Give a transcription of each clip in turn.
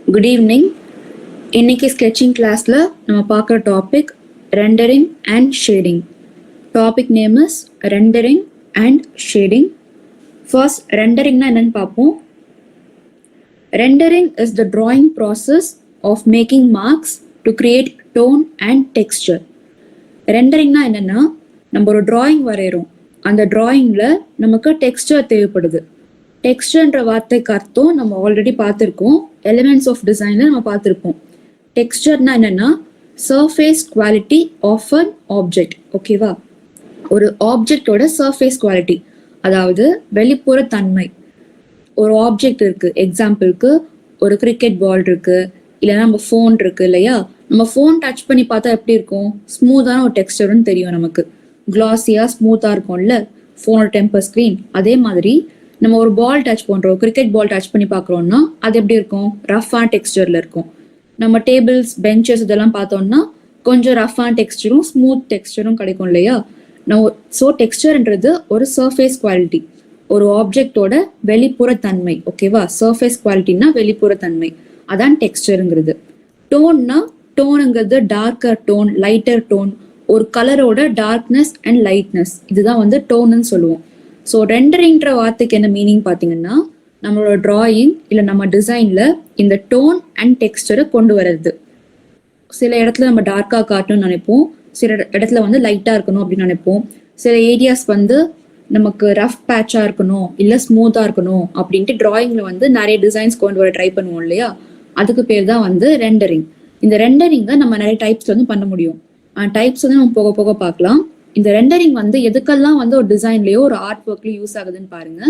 Good evening. இன்னைக்கு sketching classல நம்ம பார்க்குற topic rendering and shading. Topic name is rendering and shading. First, renderingனா என்னன்னு பார்ப்போம். Rendering is the drawing process of making marks to create tone and texture. Renderingனா என்னன்னா நம்ம ஒரு drawing வரைகிறோம். அந்த drawingல நமக்கு texture தேவைப்படுது. டெக்ஸ்டர்ன்ற வார்த்தைக்கு அர்த்தம் நம்ம ஆல்ரெடி பார்த்துருக்கோம். எலிமெண்ட்ஸ் ஆஃப் டிசைன்ல நம்ம பார்த்துருப்போம். டெக்ஸ்டர்னா என்னன்னா surface quality of an object. ஓகேவா? ஒரு ஆப்ஜெக்டோட சர்ஃபேஸ் குவாலிட்டி, அதாவது வெளிப்புற தன்மை. ஒரு ஆப்ஜெக்ட் இருக்கு, எக்ஸாம்பிளுக்கு ஒரு கிரிக்கெட் பால் இருக்கு, இல்லைன்னா நம்ம ஃபோன் இருக்கு இல்லையா? நம்ம ஃபோன் டச் பண்ணி பார்த்தா எப்படி இருக்கும்? ஸ்மூத்தான ஒரு டெக்ஸ்டர்னு தெரியும் நமக்கு. கிளாஸியா ஸ்மூத்தா இருக்கும்ல ஃபோனோட டெம்பர் ஸ்க்ரீன். அதே மாதிரி நம்ம ஒரு பால் டச் பண்றோம், கிரிக்கெட் பால் டச் பண்ணி பார்க்குறோம்னா அது எப்படி இருக்கும்? ரஃபான டெக்ஸ்டர்ல இருக்கும். நம்ம டேபிள்ஸ், பெஞ்சஸ் இதெல்லாம் பார்த்தோம்னா கொஞ்சம் ரஃபான டெக்ஸ்டரும் ஸ்மூத் டெக்ஸ்டரும் கிடைக்கும் இல்லையா? ஸோ டெக்ஸ்டர்ன்றது ஒரு சர்ஃபேஸ் குவாலிட்டி, ஒரு ஆப்ஜெக்டோட வெளிப்புற தன்மை. ஓகேவா? சர்ஃபேஸ் குவாலிட்டின்னா வெளிப்புற தன்மை, அதான் டெக்ஸ்டருங்கிறது. டோன்னா டோனுங்கிறது டார்க்கர் டோன், லைட்டர் டோன், ஒரு கலரோட டார்க்னஸ் அண்ட் லைட்னஸ், இதுதான் வந்து டோன்னு சொல்லுவோம். ஸோ ரெண்டரிங்ன்ற வார்த்தைக்கு என்ன மீனிங் பார்த்தீங்கன்னா நம்மளோட டிராயிங் இல்லை நம்ம டிசைன்ல இந்த டோன் அண்ட் டெக்ஸ்டரை கொண்டு வர்றது. சில இடத்துல நம்ம டார்க்காக காட்டணும்னு நினைப்போம், சில இடத்துல வந்து லைட்டாக இருக்கணும் அப்படின்னு நினைப்போம். சில ஏரியாஸ் வந்து நமக்கு ரஃப் பேட்சாக இருக்கணும் இல்லை ஸ்மூத்தாக இருக்கணும் அப்படின்ட்டு டிராயிங்கில் வந்து நிறைய டிசைன்ஸ் கொண்டு வர ட்ரை பண்ணுவோம் இல்லையா? அதுக்கு பேர் தான் வந்து ரெண்டரிங். இந்த ரெண்டரிங்கை நம்ம நிறைய டைப்ஸ் வந்து பண்ண முடியும். டைப்ஸ் வந்து நம்ம போக போக பார்க்கலாம். இந்த ரெண்டரிங் வந்து எதுக்கெல்லாம் வந்து ஒரு டிசைன்லயோ ஒரு ஆர்ட் ஒர்க்லயோ யூஸ் ஆகுதுன்னு பாருங்க.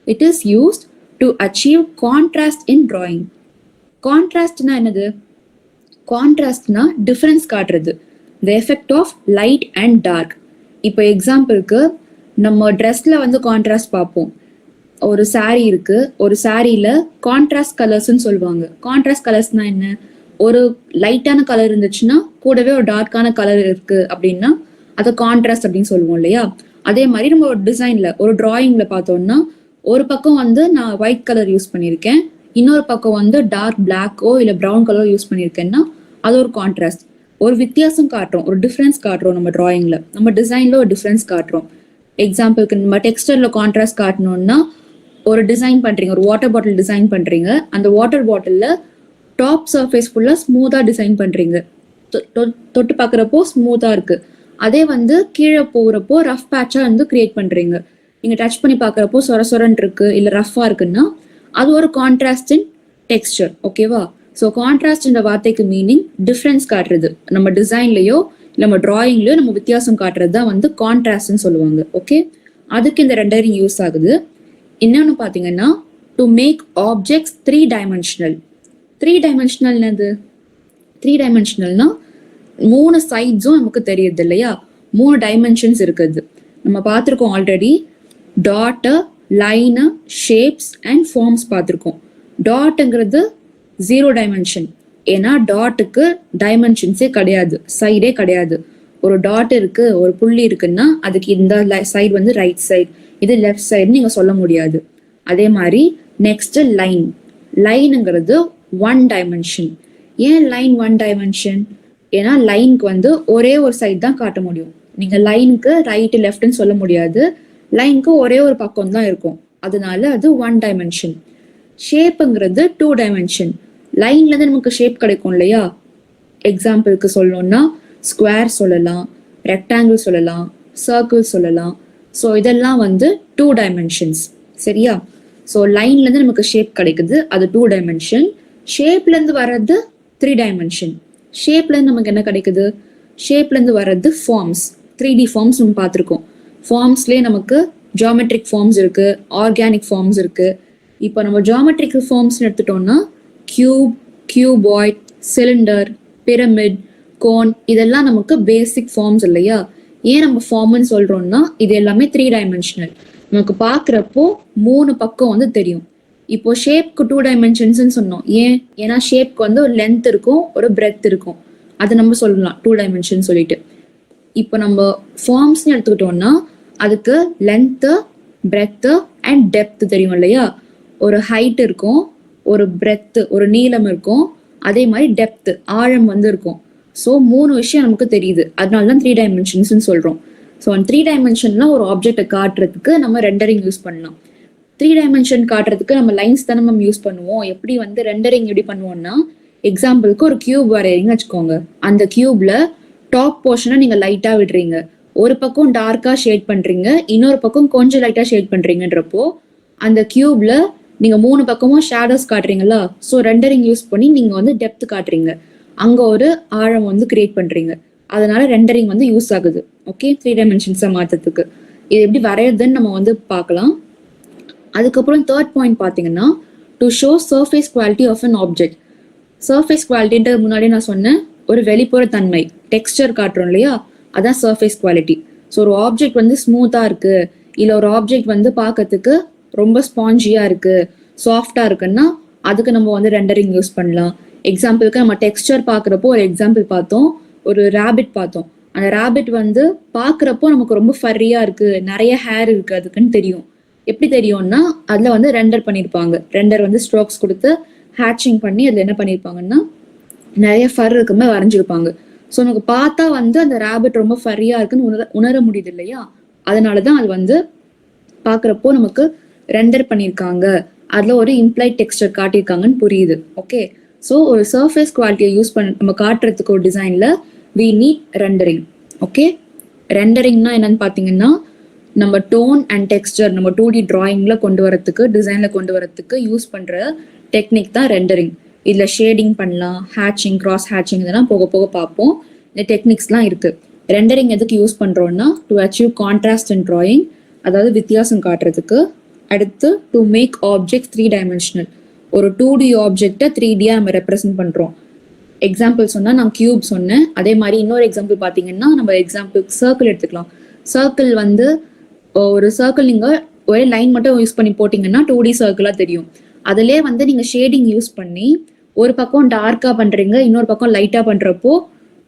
It is used to achieve contrast in drawing. கான்ட்ராஸ்ட்னா என்னது? கான்ட்ராஸ்ட்னா டிஃபரன்ஸ் காட்டுறது, the effect of light and dark. இப்போ எக்ஸாம்பிளுக்கு நம்ம ட்ரெஸ்ல வந்து கான்ட்ராஸ்ட் பார்ப்போம். ஒரு சாரீ இருக்கு, ஒரு சாரியில கான்ட்ராஸ்ட் கலர்ஸ்ன்னு சொல்லுவாங்க. கான்ட்ராஸ்ட் கலர்ஸ்னா என்ன? ஒரு லைட்டான கலர் இருந்துச்சுன்னா கூடவே ஒரு டார்க்கான கலர் இருக்கு அப்படின்னா அதை கான்ட்ராஸ்ட் அப்படின்னு சொல்லுவோம் இல்லையா? அதே மாதிரி நம்ம ஒரு டிசைன்ல ஒரு டிராயிங்ல பார்த்தோம்னா ஒரு பக்கம் வந்து நான் ஒயிட் கலர் யூஸ் பண்ணியிருக்கேன், இன்னொரு பக்கம் வந்து டார்க் பிளாக்கோ இல்லை ப்ரௌன் கலரோ யூஸ் பண்ணியிருக்கேன்னா அது ஒரு கான்ட்ராஸ்ட். ஒரு வித்தியாசம் காட்டுறோம், ஒரு டிஃப்ரென்ஸ் காட்டுறோம். நம்ம டிராயிங்ல நம்ம டிசைன்ல ஒரு டிஃப்ரென்ஸ் காட்டுறோம். எக்ஸாம்பிளுக்கு நம்ம டெக்ஸ்டர்ல கான்ட்ராஸ்ட் காட்டணும்னா ஒரு டிசைன் பண்றீங்க, ஒரு வாட்டர் பாட்டில் டிசைன் பண்றீங்க. அந்த வாட்டர் பாட்டில்ல டாப் சர்ஃபேஸ் ஃபுல்லா ஸ்மூத்தா டிசைன் பண்றீங்க, தொட்டு பார்க்குறப்போ ஸ்மூத்தா இருக்கு. அதே வந்து கீழே போகிறப்போ ரஃப் பேட்சா வந்து கிரியேட் பண்றீங்க. நீங்க டச் பண்ணி பார்க்குறப்போ சொரன்னு இருக்கு இல்லை ரஃபா இருக்குன்னா அது ஒரு கான்ட்ராஸ்ட் இன் டெக்ஸ்டர். ஓகேவா? ஸோ கான்ட்ராஸ்ட் இந்த வார்த்தைக்கு மீனிங் டிஃப்ரென்ஸ் காட்டுறது. நம்ம டிசைன்லயோ இல்லை நம்ம டிராயிங்லயோ நம்ம வித்தியாசம் காட்டுறது தான் வந்து கான்ட்ராஸ்ட்னு சொல்லுவாங்க. ஓகே, அதுக்கு இந்த ரெண்டரிங் யூஸ் ஆகுது. இன்னொன்னு பார்த்தீங்கன்னா to make objects 3 dimensional. 3 dimensional என்னது? 3 டைமென்ஷனல்னா 3 சைட்ஸும் நமக்கு தெரியுது இல்லையா? 3 டைமென்ஷன்ஸ் இருக்குது. நம்ம பார்த்துருக்கோம் already. Dot, line, shapes and forms பார்த்துருக்கோம். டாட்டுங்கிறது 0 டைமென்ஷன், ஏன்னா டாட்டுக்கு டைமென்ஷன்ஸே கிடையாது, சைடே கிடையாது. ஒரு டாட் இருக்கு, ஒரு புள்ளி இருக்குன்னா அதுக்கு இந்த சைடு வந்து ரைட் சைடு, இது லெஃப்ட் சைடுன்னு நீங்க சொல்ல முடியாது. அதே மாதிரி நெக்ஸ்ட் லைன். லைனுங்கிறது 1 டைமென்ஷன். ஏன் லைன் 1 டைமென்ஷன்? ஏன்னா லைனுக்கு வந்து ஒரே ஒரு சைடு தான் காட்ட முடியும். நீங்க லைனுக்கு ரைட் லெஃப்ட்னு சொல்ல முடியாது. லைனுக்கு ஒரே ஒரு பக்கம் தான் இருக்கும், அதனால அது 1 டைமென்ஷன். ஷேப்புங்கிறது 2 டைமென்ஷன். லைன்ல இருந்து நமக்கு ஷேப் கிடைக்கும் இல்லையா? எக்ஸாம்பிளுக்கு சொல்லணும்னா ஸ்கொயர் சொல்லலாம், ரெக்டாங்கிள் சொல்லலாம், சர்க்கிள் சொல்லலாம். ஸோ இதெல்லாம் வந்து 2 டைமென்ஷன்ஸ். சரியா? ஸோ லைன்ல இருந்து நமக்கு ஷேப் கிடைக்குது, அது 2 டைமென்ஷன். ஷேப்ல இருந்து வர்றது 3 டைமென்ஷன். ஷேப்ல இருந்து நமக்கு என்ன கிடைக்குது? ஷேப்ல இருந்து வர்றது ஃபார்ம்ஸ், 3D ஃபார்ம்ஸ் நம்ம பார்த்துருக்கோம். ஃபார்ம்ஸ்லேயே நமக்கு ஜியாமெட்ரிக் ஃபார்ம்ஸ் இருக்கு, ஆர்கானிக் ஃபார்ம்ஸ் இருக்கு. இப்போ நம்ம ஜியாமெட்ரிக் ஃபார்ம்ஸ் எடுத்துட்டோம்னா cube, cuboid, cylinder, pyramid, cone, இதெல்லாம் நமக்கு பேசிக் ஃபார்ம்ஸ் இல்லையா? ஏன் நம்ம ஃபார்ம்னு சொல்றோம்னா இது எல்லாமே 3 டைமென்ஷனல். நமக்கு பார்க்குறப்போ 3 பக்கம் வந்து தெரியும். இப்போ ஷேப்க்கு 2 டைமென்ஷன்ஸ் சொன்னோம். ஏன்னா ஷேப்க்கு வந்து ஒரு லென்த் இருக்கும், ஒரு பிரெத் இருக்கும். அது நம்ம சொல்லலாம் 2 டைமென்ஷன் சொல்லிட்டு. இப்போ நம்ம ஃபார்ம்ஸ்னு எடுத்துக்கிட்டோம்னா அதுக்கு லென்த்து, பிரெத்து அண்ட் டெப்த் தெரியும் இல்லையா? ஒரு ஹைட் இருக்கும், ஒரு பிரெத் ஒரு நீளம் இருக்கும், அதே மாதிரி டெப்த் ஆழம் வந்து இருக்கும். ஸோ 3 விஷயம் நமக்கு தெரியுது, அதனால தான் 3 டைமென்ஷன்ஸ்னு சொல்றோம். ஸோ அந்த 3 டைமென்ஷன்ல ஒரு ஆப்ஜெக்டை காட்டுறதுக்கு நம்ம ரெண்டரிங் யூஸ் பண்ணலாம். 3 டைமென்ஷன் காட்டுறதுக்கு நம்ம லைன்ஸ் தானே நம்ம யூஸ் பண்ணுவோம். எப்படி வந்து ரெண்டரிங் எப்படி பண்ணுவோம்னா, எக்ஸாம்பிளுக்கு ஒரு கியூப் வரையறீங்கன்னு வச்சுக்கோங்க. அந்த கியூப்ல டாப் போர்ஷனை நீங்க லைட்டா விடுறீங்க, ஒரு பக்கம் டார்க்கா ஷேட் பண்றீங்க, இன்னொரு பக்கம் கொஞ்சம் லைட்டா ஷேட் பண்றீங்கன்றப்போ அந்த கியூப்ல நீங்க 3 பக்கமும் ஷேடோஸ் காட்டுறீங்களா. ஸோ ரெண்டரிங் யூஸ் பண்ணி நீங்க வந்து டெப்த் காட்டுறீங்க, அங்க ஒரு ஆழம் வந்து கிரியேட் பண்றீங்க. அதனால ரெண்டரிங் வந்து யூஸ் ஆகுது. ஓகே, 3 டைமென்ஷன்ஸை மாற்றத்துக்கு இது எப்படி வரையறதுன்னு நம்ம வந்து பார்க்கலாம். அதுக்கப்புறம் தேர்ட் பாயிண்ட் பார்த்தீங்கன்னா, to show surface quality of an object. Surface குவாலிட்டின்றது முன்னாடி நான் சொன்னேன், ஒரு வெளிப்புற தன்மை டெக்ஸ்டர் காட்டுறோம் இல்லையா, அதான் சர்ஃபேஸ் குவாலிட்டி. ஸோ ஒரு ஆப்ஜெக்ட் வந்து ஸ்மூத்தாக இருக்கு, இல்லை ஒரு ஆப்ஜெக்ட் வந்து பார்க்கறதுக்கு ரொம்ப ஸ்பாஞ்சியாக இருக்கு, சாஃப்டாக இருக்குன்னா அதுக்கு நம்ம வந்து ரெண்டரிங் யூஸ் பண்ணலாம். எக்ஸாம்பிளுக்கு நம்ம டெக்ஸ்டர் பார்க்குறப்போ ஒரு எக்ஸாம்பிள் பார்த்தோம், ஒரு ரேபிட் பார்த்தோம். அந்த ரேபிட் வந்து பார்க்குறப்போ நமக்கு ரொம்ப ஃபர்ரியாக இருக்கு, நிறைய ஹேர் இருக்கு அதுக்குன்னு தெரியும். எப்படி தெரியும்னா அதுல வந்து ரெண்டர் பண்ணியிருப்பாங்க. ரெண்டர் வந்து ஸ்ட்ரோக்ஸ் கொடுத்து ஹேட்சிங் பண்ணி அதுல என்ன பண்ணியிருப்பாங்கன்னா நிறைய ஃபர் இருக்குமே வரைஞ்சிருப்பாங்க. ஸோ நமக்கு பார்த்தா வந்து அந்த ரேபிட் ரொம்ப ஃபர்ரியா இருக்குன்னு உணர முடியுது இல்லையா, அதனாலதான் அது வந்து பார்க்குறப்போ நமக்கு ரெண்டர் பண்ணியிருக்காங்க, அதுல ஒரு இம்ப்ளைட் டெக்ஸ்டர் காட்டியிருக்காங்கன்னு புரியுது. ஓகே, ஸோ ஒரு சர்ஃபேஸ் குவாலிட்டியை யூஸ் பண்ண நம்ம காட்டுறதுக்கு ஒரு டிசைன்ல வி நீட் ரெண்டரிங். ஓகே, ரெண்டரிங்னா என்னன்னு பார்த்தீங்கன்னா, நம்ம டோன் அண்ட் டெக்ஸ்டர் நம்ம 2D டிராயிங்ல கொண்டு வரத்துக்கு டிசைன்ல கொண்டு வரத்துக்கு யூஸ் பண்ற டெக்னிக் தான் ரெண்டரிங். இதுல ஷேடிங் பண்ணலாம், ஹேட்சிங், கிராஸ் ஹேட்சிங், இதெல்லாம் போக போக பார்ப்போம். இந்த டெக்னிக்ஸ்லாம் இருக்கு. ரெண்டரிங் எதுக்கு யூஸ் பண்றோம்னா, to achieve contrast in drawing, அதாவது வித்தியாசம் காட்டுறதுக்கு. அடுத்து டு மேக் ஆப்ஜெக்ட் 3 டைமென்ஷனல், ஒரு 2D ஆப்ஜெக்டை 3Dயா நம்ம ரெப்ரசென்ட் பண்றோம். எக்ஸாம்பிள் சொன்னா நான் கியூப் சொன்னேன், அதே மாதிரி இன்னொரு எக்ஸாம்பிள் பார்த்தீங்கன்னா நம்ம எக்ஸாம்பிள் சர்க்கிள் எடுத்துக்கலாம். சர்க்கிள் வந்து ஒரு சர்க்கிள் நீங்க ஒரே லைன் மட்டும் யூஸ் பண்ணி போட்டீங்கன்னா 2D சர்க்கிளா தெரியும். அதிலே வந்து நீங்க ஷேடிங் யூஸ் பண்ணி ஒரு பக்கம் டார்க்கா பண்றீங்க, இன்னொரு பக்கம் லைட்டா பண்றப்போ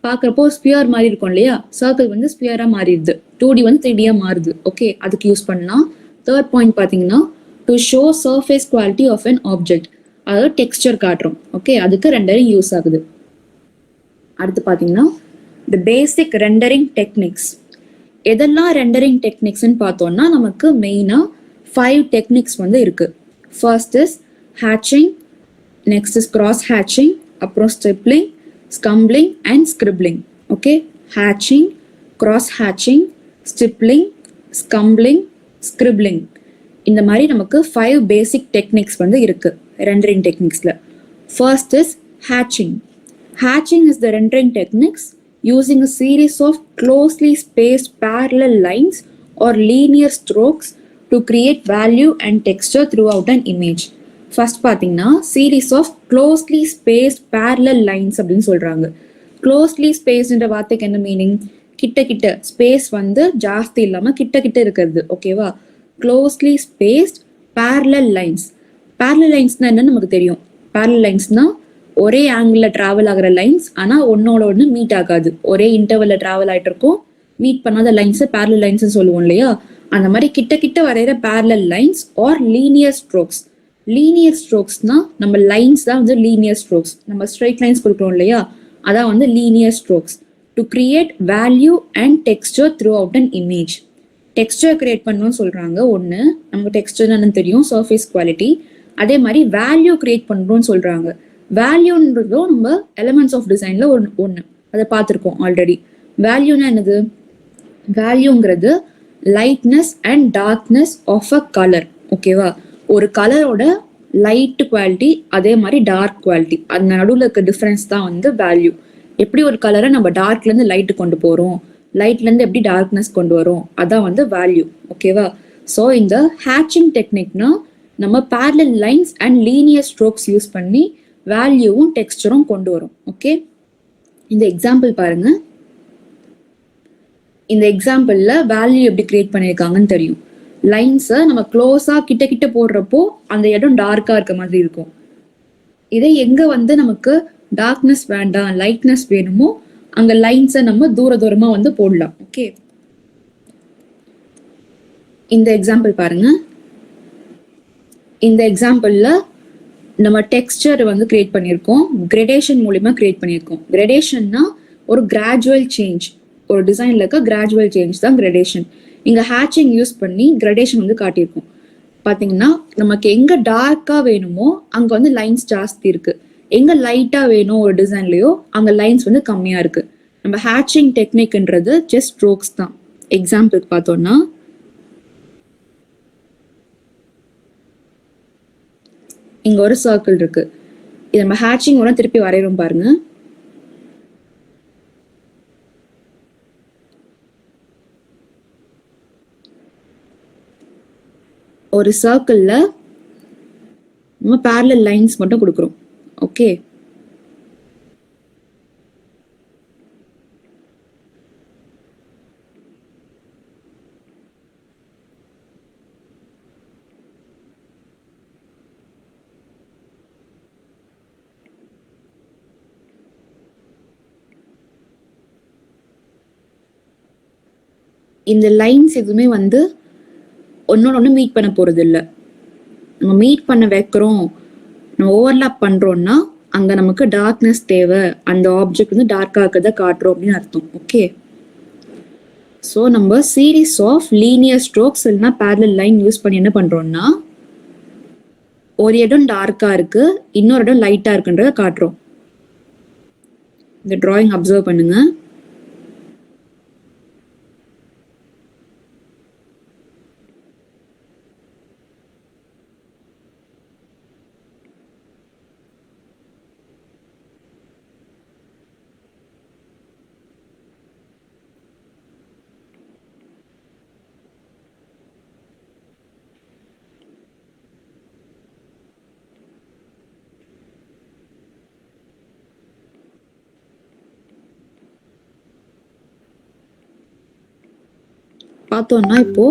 பாக்குறப்போ ஸ்பியர் மாதிரி இருக்கும் இல்லையா, சர்க்கிள் வந்து ஸ்பியரா மாறிடுது, 2D வந்து 3Dயா மாறுது. ஓகே, அதுக்கு யூஸ் பண்ணலாம். தேர்ட் பாயிண்ட் பாத்தீங்கன்னா, to show surface quality of an object, அதாவது டெக்ஸ்டர் காட்டுறோம். ஓகே, அதுக்கு ரெண்டரிங் யூஸ் ஆகுது. அடுத்து பாத்தீங்கன்னா தி பேசிக் ரெண்டரிங் டெக்னிக்ஸ். எதெல்லாம் ரெண்டரிங் டெக்னிக்ஸ்ன்னு பார்த்தோம்னா நமக்கு மெயினா 5 டெக்னிக்ஸ் வந்து இருக்கு. First is ஹேட்சிங், next is cross ஹேட்சிங், அப்புறம் ஸ்ட்ரிப்லிங், ஸ்கம்பிளிங் and scribbling. Okay, ஹேட்சிங், cross ஹேட்சிங், ஸ்ட்ரிப்லிங், ஸ்கம்பிளிங், scribbling, இந்த மாதிரி நமக்கு 5 பேசிக் டெக்னிக்ஸ் வந்து இருக்கு rendering டெக்னிக்ஸ்ல. First is ஹேட்சிங். Hatching is the rendering techniques using a series of closely spaced parallel lines or linear strokes to create value and texture throughout an image. First பார்த்தீங்கன்னா series of closely spaced parallel lines அப்படின்னு சொல்றாங்க. closely spacedன்ற வார்த்தைக்கு என்ன meaning? கிட்ட கிட்ட, space வந்து ஜாஸ்தி இல்லாம கிட்ட கிட்ட இருக்கிறது. ஓகேவா, closely spaced parallel lines. parallel linesனா என்னன்னு நமக்கு தெரியும். parallel linesனா ஒரே ஆங்கிள் டிராவல் ஆகிற லைன்ஸ், ஆனா ஒன்னோட ஒன்று மீட் ஆகாது, ஒரே இன்டர்வல்ல டிராவல் ஆயிட்டு இருக்கும், மீட் பண்ணாத லைன்ஸ் பேரலல் லைன்ஸ் சொல்லுவோம் இல்லையா, அந்த மாதிரி கிட்ட கிட்ட வரைகிற parallel lines or linear strokes. Linear ஸ்ட்ரோக்ஸ்னா நம்ம லைன்ஸ் தான் வந்து லீனியர் ஸ்ட்ரோக்ஸ், நம்ம ஸ்ட்ரைட் லைன்ஸ் கொடுக்குறோம் இல்லையா, அதான் வந்து linear strokes. To create value and texture throughout an image. Texture create பண்ணணும்னு சொல்றாங்க. ஒன்று நமக்கு டெக்ஸ்டர் என்னன்னு தெரியும், சர்ஃபேஸ் குவாலிட்டி. அதே மாதிரி வேல்யூ கிரியேட் பண்ணுறோம்னு சொல்றாங்க. வேல்யூன்றதும் நம்ம எலிமெண்ட்ஸ் ஆஃப் டிசைன்ல ஒன்று அதை பார்த்துருக்கோம் ஆல்ரெடி. வேல்யூனா என்னது? வேல்யூங்கிறது lightness and darkness of a colour. ஓகேவா, ஒரு கலரோட லைட் குவாலிட்டி அதே மாதிரி டார்க் குவாலிட்டி, அந்த நடுவில் இருக்க டிஃப்ரென்ஸ் தான் வந்து வேல்யூ. எப்படி ஒரு கலரை நம்ம டார்க்ல இருந்து லைட்டு கொண்டு போறோம், லைட்ல இருந்து எப்படி டார்க்னஸ் கொண்டு வரோம், அதான் வந்து வேல்யூ. ஓகேவா, ஸோ இந்த ஹேட்சிங் டெக்னிக்னா நம்ம parallel lines and linear strokes use பண்ணி வேல்யூவும் டெக்ஸ்டரும் கொண்டு வரும். ஓகே, இந்த எக்ஸாம்பிள் பாருங்க. இந்த எக்ஸாம்பிள்ல வேல்யூ எப்படி கிரியேட் பண்ணியிருக்காங்கன்னு தெரியும். லைன்ஸை நம்ம க்ளோஸா கிட்ட கிட்ட போடுறப்போ அந்த இடம் டார்க்கா இருக்க மாதிரி இருக்கும். இதே எங்க வந்து நமக்கு டார்க்னஸ் வேண்டாம், லைட்னஸ் வேணுமோ, அங்க லைன்ஸை நம்ம தூர தூரமா வந்து போடலாம். ஓகே, இந்த எக்ஸாம்பிள் பாருங்க. இந்த எக்ஸாம்பிள்ல நம்ம டெக்ஸ்டர் வந்து கிரியேட் பண்ணியிருக்கோம், கிரடேஷன் மூலியமா கிரியேட் பண்ணியிருக்கோம். கிரடேஷன்னா ஒரு கிராஜுவல் சேஞ்ச், ஒரு டிசைன்ல இருக்க கிராஜுவல் சேஞ்ச் தான் கிரடேஷன். இங்க ஹேட்சிங் யூஸ் பண்ணி கிரடேஷன் வந்து காட்டியிருக்கோம். பாத்தீங்கன்னா நமக்கு எங்க டார்க்கா வேணுமோ அங்க வந்து லைன்ஸ் ஜாஸ்தி இருக்கு, எங்க லைட்டா வேணும் ஒரு டிசைன்லயோ அங்க லைன்ஸ் வந்து கம்மியா இருக்கு. நம்ம ஹேட்சிங் டெக்னிக்ன்றது ஜஸ்ட் ஸ்ட்ரோக்ஸ் தான். எக்ஸாம்பிளுக்கு பார்த்தோம்னா இங்க ஒரு சர்க்கிள் இருக்கு, இது நம்ம ஹேட்சிங்கோட திருப்பி வரைகிறோம் பாருங்க. ஒரு சர்க்கிள்ல நம்ம parallel லைன்ஸ் மட்டும் கொடுக்குறோம். ஓகே, இந்த லைன்ஸ் எதுவுமே வந்து ஒன்னொன்று மீட் பண்ண போறது இல்லை. நம்ம மீட் பண்ண வைக்கிறோம், நம்ம ஓவர்லாப் பண்றோம்னா அங்க நமக்கு டார்க்னஸ் தேவை, அந்த ஆப்ஜெக்ட் வந்து டார்க்கா இருக்கிறத காட்டுறோம் அப்படின்னு அர்த்தம். ஓகே, ஸோ நம்ம சீரீஸ் ஆஃப் லீனியர் ஸ்ட்ரோக்ஸ் இல்லைன்னா பேரலல் லைன் யூஸ் பண்ணி என்ன பண்றோம்னா ஒரு இடம் டார்க்கா இருக்கு, இன்னொரு இடம் லைட்டா இருக்குன்றத காட்டுறோம். இந்த டிராயிங் அப்சர்வ் பண்ணுங்க. பார்த்தோம்னா இப்போ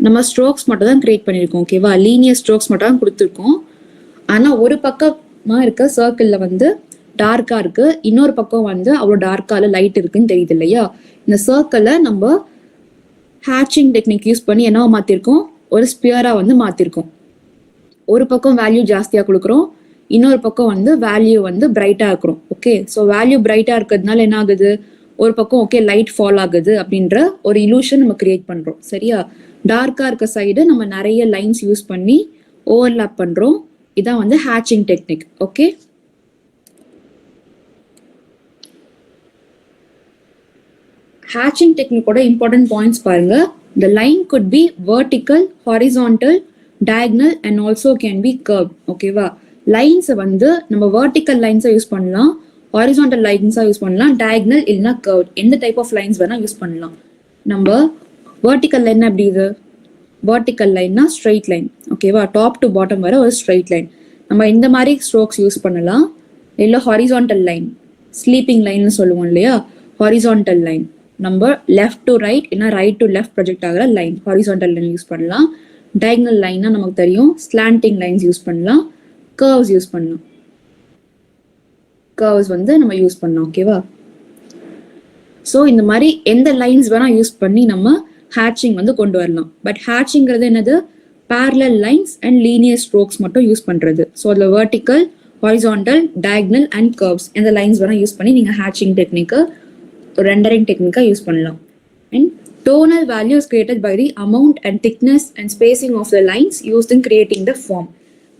நம்ம ஸ்ட்ரோக்ஸ் மட்டும் தான் கிரியேட் பண்ணியிருக்கோம். ஓகேவா, லீனியர் ஸ்ட்ரோக்ஸ் மட்டும் தான் கொடுத்துருக்கோம். ஆனால் ஒரு பக்கமா இருக்க சர்க்கிளில் வந்து டார்க்கா இருக்கு, இன்னொரு பக்கம் வந்து அவ்வளோ டார்க்கால லைட் இருக்குன்னு தெரியுது இல்லையா. இந்த சர்க்கிளை நம்ம ஹேட்சிங் டெக்னிக் யூஸ் பண்ணி என்னவா மாற்றிருக்கோம், ஒரு ஸ்பியரா வந்து மாற்றிருக்கோம். ஒரு பக்கம் வேல்யூ ஜாஸ்தியாக கொடுக்குறோம், இன்னொரு பக்கம் வந்து வேல்யூ வந்து பிரைட்டாக இருக்கிறோம். ஓகே, ஸோ வேல்யூ பிரைட்டாக இருக்கிறதுனால என்ன ஆகுது, ஒரு பக்கம் ஓகே லைட் ஃபால் ஆகுது அப்படின்ற ஒரு இலூஷன் நம்ம கிரியேட் பண்றோம். சரியா, டார்க்கா இருக்க சைடு நம்ம நிறைய லைன்ஸ் யூஸ் பண்ணி ஓவர்லாப் பண்றோம். இதான் வந்து ஹேட்சிங் டெக்னிக். ஓகே, ஹேட்சிங் டெக்னிக்கோட இம்பார்ட்டன்ட் பாயிண்ட்ஸ் பாருங்க. The line could be vertical, horizontal, diagonal and also can be curved. ஓகேவா, லைன்ஸ் வந்து நம்ம வெர்டிக்கல் லைன்ஸை யூஸ் பண்ணலாம், ஹாரிசான்டல் லைன்ஸா யூஸ் பண்ணலாம், டயகனல் இல்லைன்னா கர்வ், எந்த டைப் ஆஃப் லைன்ஸ் வேணா யூஸ் பண்ணலாம். நம்ம வெர்டிக்கல் லைன் அப்படி இது, வெர்டிக்கல் லைன்னா ஸ்ட்ரெயிட் லைன். ஓகேவா, டாப் டு பாட்டம் வர ஒரு ஸ்ட்ரெயிட் லைன். நம்ம இந்த மாதிரி ஸ்ட்ரோக்ஸ் யூஸ் பண்ணலாம். இல்லை ஹாரிசான்டல் லைன், ஸ்லீப்பிங் லைன்னு சொல்லுவோம் இல்லையா, ஹாரிசான்டல் லைன் நம்ம லெஃப்ட் டு ரைட் இல்லைன்னா ரைட் டு லெஃப்ட் ப்ரொஜெக்ட் ஆகிற லைன், ஹாரிசான்டல் லைன் யூஸ் பண்ணலாம். டயகனல் லைன்னா நமக்கு தெரியும், ஸ்லாண்டிங் லைன்ஸ் யூஸ் பண்ணலாம், கர்வ்ஸ் யூஸ் பண்ணலாம், கர்வ்ஸ் வந்து நம்ம யூஸ் பண்ணோம். ஓகேவா, ஸோ இந்த மாதிரி எந்த லைன்ஸ் வேணா யூஸ் பண்ணி நம்ம ஹேட்சிங் வந்து கொண்டு வரலாம். பட் ஹேட்சிங்கிறது என்னது, parallel lines and linear strokes மட்டும் யூஸ் பண்றது. ஸோ அதில் vertical, horizontal, diagonal and curves எந்த லைன்ஸ் வேணா யூஸ் பண்ணி நீங்கள் ஹேட்சிங் டெக்னிக்கை ரெண்டரிங் டெக்னிக்கா யூஸ் பண்ணலாம். And tonal value is created by the amount and thickness and spacing of the lines used in creating the form.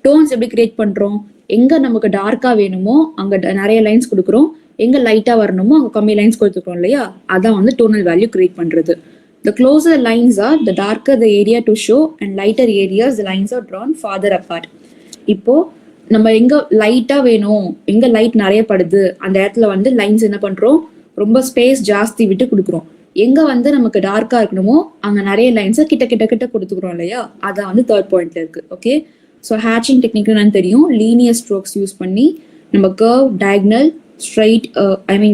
Tones எப்படி கிரியேட் பண்றோம், எங்க நமக்கு டார்க்கா வேணுமோ அங்க நிறைய லைன்ஸ் கொடுக்குறோம், எங்க லைட்டா வரணுமோ அங்க கம்மி லைன்ஸ் கொடுத்துருக்கோம் இல்லையா, அதான் வந்து டோனல் வேல்யூ கிரியேட் பண்றது. The closer lines are, the darker the area to show, and lighter areas the lines are drawn farther apart. இப்போ நம்ம எங்க லைட்டா வேணும், எங்க லைட் நிறைய படுது அந்த இடத்துல வந்து லைன்ஸ் என்ன பண்றோம், ரொம்ப ஸ்பேஸ் ஜாஸ்தி விட்டு கொடுக்குறோம். எங்க வந்து நமக்கு டார்க்கா இருக்கணுமோ அங்க நிறைய லைன்ஸை கிட்ட கிட்ட கிட்ட கொடுத்துக்கிறோம் இல்லையா, அதான் வந்து தேர்ட் பாயிண்ட்ல இருக்கு. ஓகே, ஸோ ஹேட்சிங் டெக்னிக் என்னன்னு தெரியும், லீனியர் ஸ்ட்ரோக்ஸ் யூஸ் பண்ணி நம்ம கர்வ், டயகனல், ஸ்ட்ரைட்,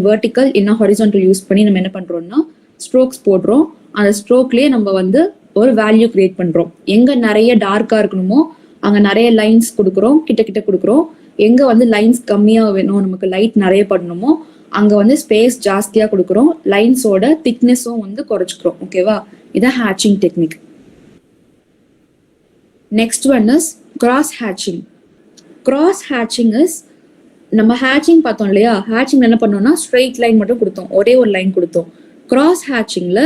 வெர்டிக்கல் இல்லைன்னா ஹாரிசான்டல் யூஸ் பண்ணி நம்ம என்ன பண்றோம்னா ஸ்ட்ரோக்ஸ் போடுறோம். அந்த ஸ்ட்ரோக்லயே நம்ம வந்து ஒரு வேல்யூ கிரியேட் பண்றோம். எங்க நிறைய டார்க்கா இருக்கணுமோ அங்க நிறைய லைன்ஸ் கொடுக்குறோம், கிட்ட கிட்ட கொடுக்குறோம். எங்க வந்து லைன்ஸ் கம்மியா வேணும், நமக்கு லைட் நிறைய படணுமோ அங்க வந்து ஸ்பேஸ் ஜாஸ்தியா கொடுக்குறோம், லைன்ஸோட திக்னஸும் வந்து குறைச்சிக்கிறோம். ஓகேவா, இதான் ஹேட்சிங் technique. Next one is cross ஹேட்சிங். Cross ஹேட்சிங் is, நம்ம ஹேட்சிங் பார்த்தோம் இல்லையா, ஹேட்சிங் என்ன பண்ணோம்னா ஸ்ட்ரெயிட் லைன் மட்டும் கொடுத்தோம், ஒரே ஒரு லைன் கொடுத்தோம். கிராஸ் ஹேட்சிங்ல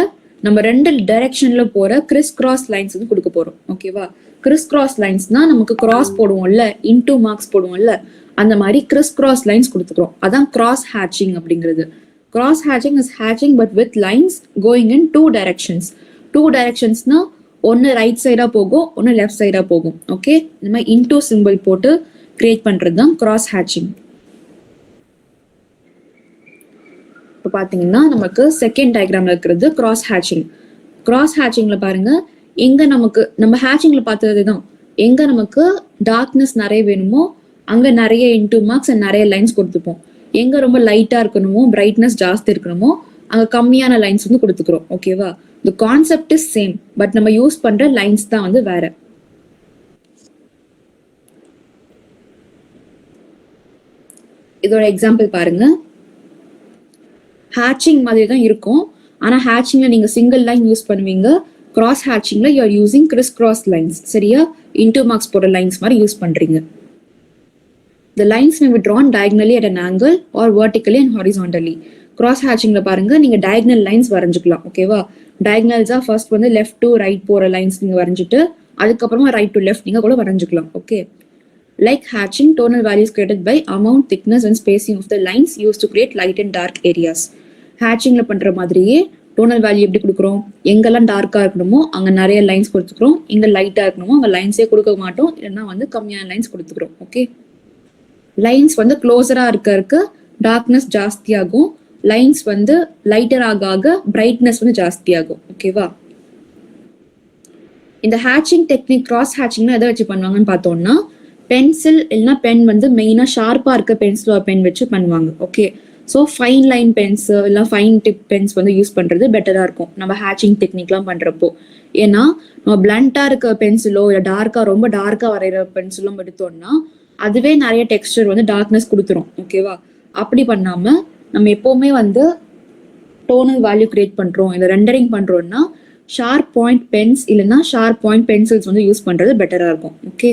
நம்ம 2 டைரக்ஷன்ல போற கிறிஸ் கிராஸ் லைன்ஸ் வந்து கொடுக்க போறோம். ஓகேவா? கிறிஸ் கிராஸ் லைன்ஸ்னா நமக்கு கிராஸ் போடுவோம்ல, இன்டூ மார்க்ஸ் போடுவோம்ல, அந்த மாதிரி கிறிஸ் கிராஸ் லைன்ஸ் கொடுத்துக்கிறோம். அதான் கிராஸ் ஹேட்சிங் அப்படிங்கிறது. Cross ஹேட்சிங் is ஹேட்சிங் but with lines going in 2 directions. 2 டைரக்ஷன்ஸ்னா ஒன்று ரைட் சைடா போகும், ஒன்று லெஃப்ட் சைடா போகும். ஓகே, இந்த மாதிரி இன்டூ சிம்பிள் போட்டு கிரியேட் பண்றது தான் கிராஸ் ஹேட்சிங். இப்போ பார்த்தீங்கன்னா நமக்கு செகண்ட் டயக்ராம்ல இருக்கிறது கிராஸ் ஹேட்சிங். கிராஸ் ஹேட்சிங்ல பாருங்க, எங்க நமக்கு நம்ம ஹேட்சிங்ல பார்த்தது தான், எங்க நமக்கு டார்க்னஸ் நிறைய வேணுமோ அங்க நிறைய இன்டூ மார்க்ஸ் அண்ட் நிறைய லைன்ஸ் கொடுத்துப்போம். எங்க ரொம்ப லைட்டா இருக்கணுமோ, பிரைட்னஸ் ஜாஸ்தி இருக்கணுமோ அங்க கம்மியான லைன்ஸ் வந்து கொடுத்துக்கிறோம். ஓகேவா? The concept is same, but நம்ம யூஸ் பண்ற லைன்ஸ் தான் வந்து வேற. இதோட எக்ஸாம்பிள் பாருங்க. ஹேட்சிங் மாதிரி தான் இருக்கும், ஆனா ஹேட்சிங்ல நீங்க சிங்கிள் லைன் யூஸ் பண்ணுவீங்க, கிராஸ் ஹேட்சிங்ல you are using criss cross lines. சரியா? இன்டூ மார்க்ஸ் போடுற லைன்ஸ் மாதிரி யூஸ் பண்றீங்க. The lines may be drawn diagonally at an angle or vertically and horizontally. கிராஸ் ஹேட்சிங்ல பாருங்க, நீங்க டயகனல் லைன்ஸ் வரைஞ்சிக்கலாம். ஓகேவா? டயகனல்ஸா ஃபர்ஸ்ட் வந்து லெஃப்ட் டு ரைட் போற லைன்ஸ் நீங்க வரைஞ்சிட்டு அதுக்கப்புறமா ரைட் டு லெஃப்ட் நீங்க கூட வரைஞ்சிக்கலாம். Okay. Like hatching, tonal values created by amount, thickness and spacing of the lines used to create light and dark areas. ஹேட்சிங்ல பண்ற மாதிரியே டோனல் வேல்யூ எப்படி கொடுக்குறோம், எங்கெல்லாம் டார்க்கா இருக்கணுமோ அங்க நிறைய லைன்ஸ் கொடுத்துக்கிறோம், எங்க லைட்டா இருக்கணுமோ அங்க லைன்ஸே கொடுக்க மாட்டோம், இல்லைன்னா வந்து கம்மியான லைன்ஸ் கொடுத்துக்கிறோம். ஓகே. லைன்ஸ் வந்து க்ளோஸரா இருக்க டார்க்னஸ் ஜாஸ்தி ஆகும், லைன்ஸ் வந்து லைட்டர் ஆக பிரைட்னஸ் வந்து ஜாஸ்தி ஆகும். ஓகேவா? இந்த ஹேட்சிங் டெக்னிக் கிராஸ் ஹேட்சிங்னா எதை வச்சு பண்ணுவாங்கன்னு பார்த்தோம்னா, பென்சில் இல்லைன்னா பென் வந்து மெயினாக ஷார்ப்பாக இருக்க பென்சில் பென் வச்சு பண்ணுவாங்க. Okay. So fine line pens இல்லை ஃபைன் டிப் பென்ஸ் வந்து யூஸ் பண்ணுறது பெட்டராக இருக்கும் நம்ம ஹேட்சிங் டெக்னிக்லாம் பண்ணுறப்போ. ஏன்னா நம்ம பிளண்டாக இருக்க பென்சிலோ இல்லை டார்க்காக ரொம்ப டார்க்காக வரைகிற பென்சிலும் எடுத்தோம்னா அதுவே நிறைய டெக்ஸ்டர் வந்து டார்க்னஸ் கொடுத்துரும். ஓகேவா? அப்படி பண்ணாமல் நம்ம எப்போவுமே வந்து டோனல் வேல்யூ கிரியேட் பண்ணுறோம் இல்லை ரெண்டரிங் பண்ணுறோம்னா ஷார்ப் பாயிண்ட் பென்ஸ் இல்லைன்னா ஷார்ப் பாயிண்ட் பென்சில்ஸ் வந்து யூஸ் பண்ணுறது பெட்டராக இருக்கும். ஓகே.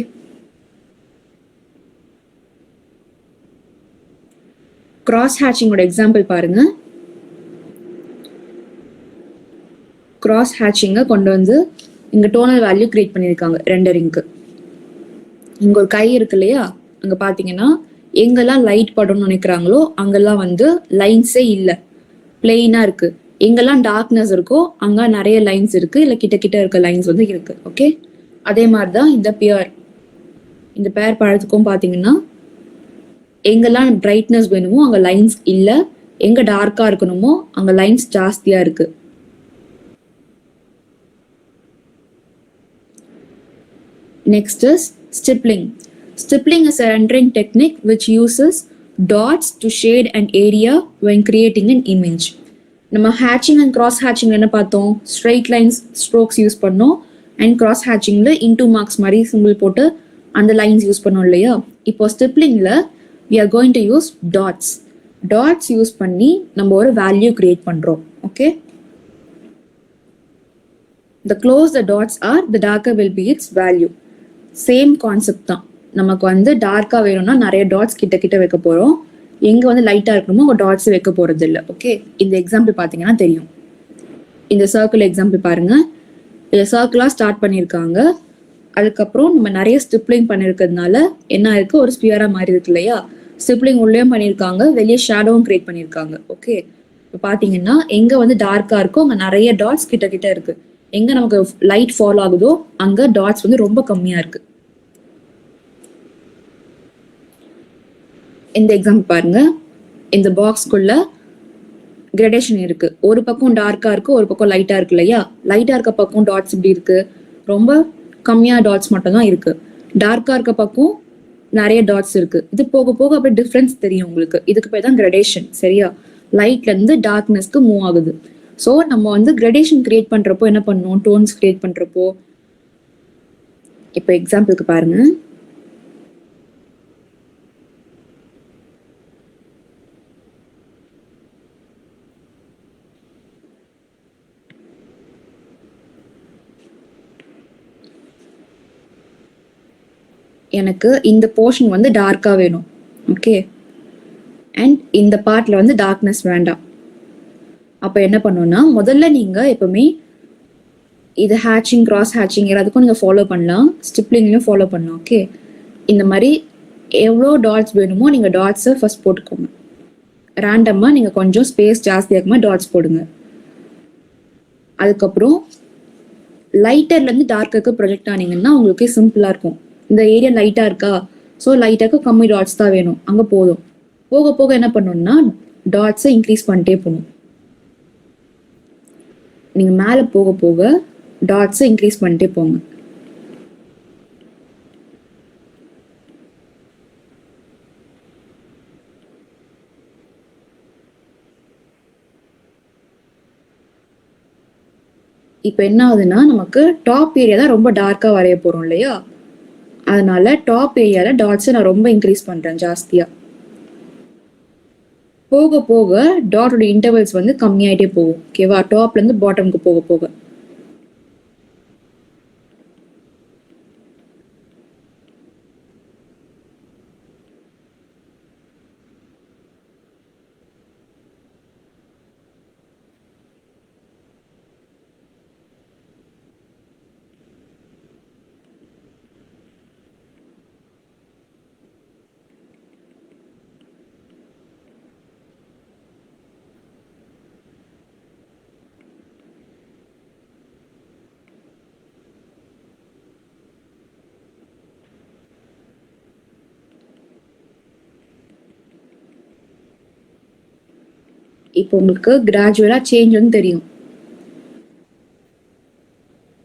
கிராஸ் ஹேட்சிங்கோட எக்ஸாம்பிள் பாருங்க. கிராஸ் ஹேட்சிங்கை கொண்டு வந்து இங்க டோனல் வேல்யூ கிரியேட் பண்ணியிருக்காங்க ரெண்டரிங்க்கு. இங்க ஒரு கை இருக்கு இல்லையா, அங்க பாத்தீங்கன்னா எங்கெல்லாம் லைட் படணும்னு நினைக்கிறாங்களோ அங்கெல்லாம் வந்து லைன்ஸே இல்லை, பிளெயினா இருக்கு. எங்கெல்லாம் டார்க்னஸ் இருக்கோ அங்க நிறைய லைன்ஸ் இருக்கு, இல்லை கிட்ட கிட்ட இருக்க லைன்ஸ் வந்து இருக்கு. ஓகே. அதே மாதிரிதான் இந்த பேர் பழத்துக்கும் பாத்தீங்கன்னா எங்கெல்லாம் பிரைட்னஸ் வேணுமோ அங்க லைன்ஸ் இல்ல, எங்க டார்க்கா இருக்கணுமோ அங்க லைன்ஸ் ஜாஸ்தியா இருக்கு. Next is stippling. Stippling is a rendering technique which uses dots to shade an area when creating an image. நம்ம hatching and cross hatching என்ன பார்த்தோம், straight lines strokes யூஸ் பண்ணோம், and cross hatchingல into marks மாதிரி simple போட்டு அந்த lines use பண்ணோம் இல்லையா. இப்போ ஸ்டிப்லிங்ல we are going to use dots. Dots use பண்ணி நம்ம ஒரு வேல்யூ கிரியேட் பண்றோம். Okay. The closer the dots are, the darker will be its value. Same concept தான். நமக்கு வந்து டார்க்கா வேணும்னா நிறைய டாட்ஸ் கிட்ட கிட்ட வைக்க போறோம், எங்க வந்து லைட்டா இருக்கணுமோ உங்க டாட்ஸ் வைக்க போறது இல்லை. ஓகே. இந்த எக்ஸாம்பிள் பாத்தீங்கன்னா தெரியும். இந்த சர்க்கிள் எக்ஸாம்பிள் பாருங்க. இதை சர்க்கிளா ஸ்டார்ட் பண்ணியிருக்காங்க, அதுக்கப்புறம் நம்ம நிறைய ஸ்டிப்லிங் பண்ணிருக்கிறதுனால என்ன இருக்கு, ஒரு ஸ்பியரா மாதிரி இருக்கு இல்லையா. ஸ்டிப்லிங் உள்ளேயும் பண்ணியிருக்காங்க, வெளியே ஷேடோவும் கிரியேட் பண்ணியிருக்காங்க. ஓகே. இப்போ பாத்தீங்கன்னா எங்க வந்து டார்க்கா இருக்கோ அங்க நிறைய டாட்ஸ் கிட்ட கிட்ட இருக்கு, எங்க நமக்கு லைட் ஃபாலோ ஆகுதோ அங்க டாட்ஸ் வந்து ரொம்ப கம்மியா இருக்கு. இந்த எக்ஸாம்பிள் பாருங்க. இந்த பாக்ஸ்க்குள்ள கிரடேஷன் இருக்கு, ஒரு பக்கம் டார்க்கா இருக்கு, ஒரு பக்கம் லைட்டா இருக்கு இல்லையா. லைட்டா இருக்க பக்கம் டாட்ஸ் இப்படி இருக்கு, ரொம்ப கம்மியா டாட்ஸ் மட்டும் தான் இருக்கு. டார்க்கா இருக்க பக்கம் நிறைய டாட்ஸ் இருக்கு. இது போக போக அப்படியே டிஃபரன்ஸ் தெரியும் உங்களுக்கு. இதுக்கு பேர் தான் கிரடேஷன். சரியா? லைட்ல இருந்து டார்க்னஸ்க்கு மூவ் ஆகுது. ஸோ நம்ம வந்து கிரடேஷன் கிரியேட் பண்றப்போ என்ன பண்ணணும், டோன்ஸ் கிரியேட் பண்றப்போ இப்போ எக்ஸாம்பிளுக்கு பாருங்க. எனக்கு இந்த போர்ஷன் வந்து டார்க்காக வேணும். ஓகே, அண்ட் இந்த பார்ட்டில் வந்து டார்க்னஸ் வேண்டாம். அப்போ என்ன பண்ணணும்னா, முதல்ல நீங்கள் எப்பவுமே இது ஹேட்சிங், கிராஸ் ஹேட்சிங் எல்லாத்துக்கும் நீங்கள் ஃபாலோ பண்ணலாம், ஸ்டிப்லிங்லையும் ஃபாலோ பண்ணலாம். ஓகே, இந்த மாதிரி எவ்வளோ டாட்ஸ் வேணுமோ நீங்கள் டாட்ஸை ஃபர்ஸ்ட் போட்டுக்கோங்க. ரேண்டமாக நீங்கள் கொஞ்சம் ஸ்பேஸ் ஜாஸ்தியாகுமா டாட்ஸ் போடுங்க. அதுக்கப்புறம் லைட்டர்லேருந்து டார்க்குக்கு ப்ரொஜெக்ட் ஆனீங்கன்னா உங்களுக்கு சிம்பிளாக இருக்கும். இந்த ஏரியா லைட்டாக இருக்கா, ஸோ லைட்டாக்கு கம்மி டாட்ஸ் தான் வேணும், அங்கே போதும். போக போக என்ன பண்ணணும்னா டாட்ஸை இன்க்ரீஸ் பண்ணிட்டே போகணும். நீங்கள் மேலே போக போக டாட்ஸை இன்க்ரீஸ் பண்ணிட்டே போங்க. இப்போ என்ன ஆகுதுன்னா, நமக்கு டாப் ஏரியா தான் ரொம்ப டார்க்காக வரைய போகிறோம் இல்லையா, அதனால டாப் ஏரியாவில் டாட்ஸை நான் ரொம்ப இன்க்ரீஸ் பண்ணுறேன் ஜாஸ்தியாக. போக போக டாட்டோட இன்டர்வல்ஸ் வந்து கம்மியாயிட்டே போகும். ஓகேவா, டாப்லேருந்து பாட்டமுக்கு போக போக. இப்போ உங்களுக்கு கிராஜுவலா சேஞ்ச் வந்து தெரியும்.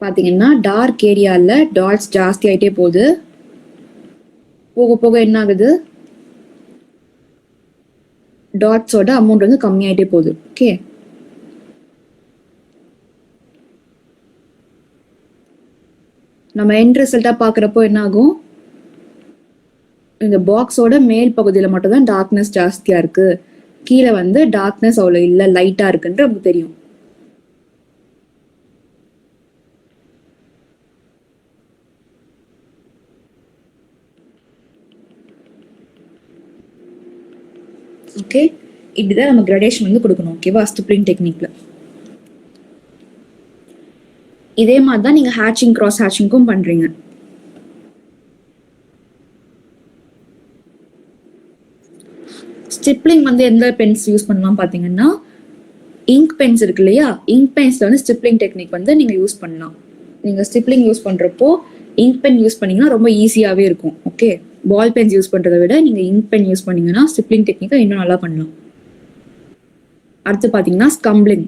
பாத்தீங்கன்னா டார்க் ஏரியால டாட்ஸ் ஜாஸ்தி ஆயிட்டே போகுது. போக போக என்ன ஆகுது, டாட்ஸோட அமௌண்ட் வந்து கம்மியாயிட்டே போகுது. ஓகே, நம்ம எண்ட் ரிசல்ட்டா பாக்குறப்போ என்ன ஆகும், இந்த பாக்ஸோட மேல் பகுதியில் மட்டும் தான் டார்க்னஸ் ஜாஸ்தியா இருக்கு, கீழே வந்து டார்க்னஸ் அவ்வளோ இல்லை, லைட்டா இருக்குன்ற நமக்கு தெரியும். ஓகே, இப்படிதான் நம்ம கிரடேஷன் வந்து கொடுக்கணும். ஓகேவா, ஸ்டிப்லிங் டெக்னிக்ல இதே மாதிரி தான் நீங்க ஹேட்சிங், கிராஸ் ஹேட்சிங்கும் பண்றீங்க. ஸ்டிப்லிங் வந்து எந்த பென்ஸ் யூஸ் பண்ணலாம் பாத்தீங்கன்னா, இங்க் பென்ஸ் இருக்கு இல்லையா, இங்க் பென்ஸ்ல வந்து ஸ்டிப்லிங் டெக்னிக் வந்து நீங்க யூஸ் பண்ணலாம். நீங்க ஸ்டிப்லிங் யூஸ் பண்றப்போ இங்க் பென் யூஸ் பண்ணீங்கன்னா ரொம்ப ஈஸியாவே இருக்கும். ஓகே, பால் பென்ஸ் யூஸ் பண்றதை விட நீங்க இங்க் பென் யூஸ் பண்ணீங்கன்னா ஸ்டிப்லிங் டெக்னிக்கை இன்னும் நல்லா பண்ணலாம். அடுத்து பாத்தீங்கன்னா ஸ்கம்பிளிங்.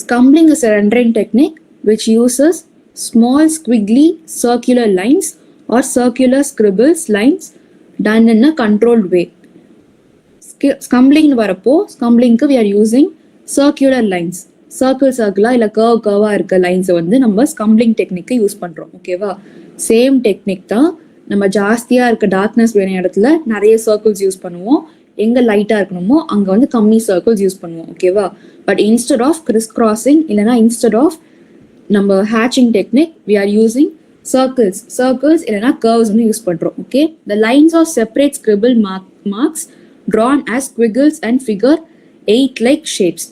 Scumbling is a rendering technique which uses small squiggly circular lines or circular scribbles lines done in a controlled way. Scumbling வரப்போ ஸ்கம்பிளிங்க்கு we are using circular lines. சர்க்கிளா இல்லை கர்வா இருக்க லைன்ஸை வந்து நம்ம ஸ்கம்பிளிங் டெக்னிக்கை யூஸ் பண்றோம். ஓகேவா, சேம் டெக்னிக் தான். நம்ம ஜாஸ்தியா இருக்க டார்க்னஸ் வேணும் இடத்துல நிறைய சர்க்கிள்ஸ் யூஸ் பண்ணுவோம், எங்க லைட்டா இருக்கணுமோ அங்க வந்து கம்மி சர்க்கிள்ஸ் யூஸ் பண்ணுவோம். ஓகேவா, but instead of criss crossing இல்லைன்னா இன்ஸ்டெட் ஆஃப் நம்ம ஹேட்சிங் technique we are using circles இல்லைன்னா கர்வ்ஸ் வந்து யூஸ் பண்றோம். Okay, the lines are separate scribble marks drawn as squiggles and figure 8 like shapes.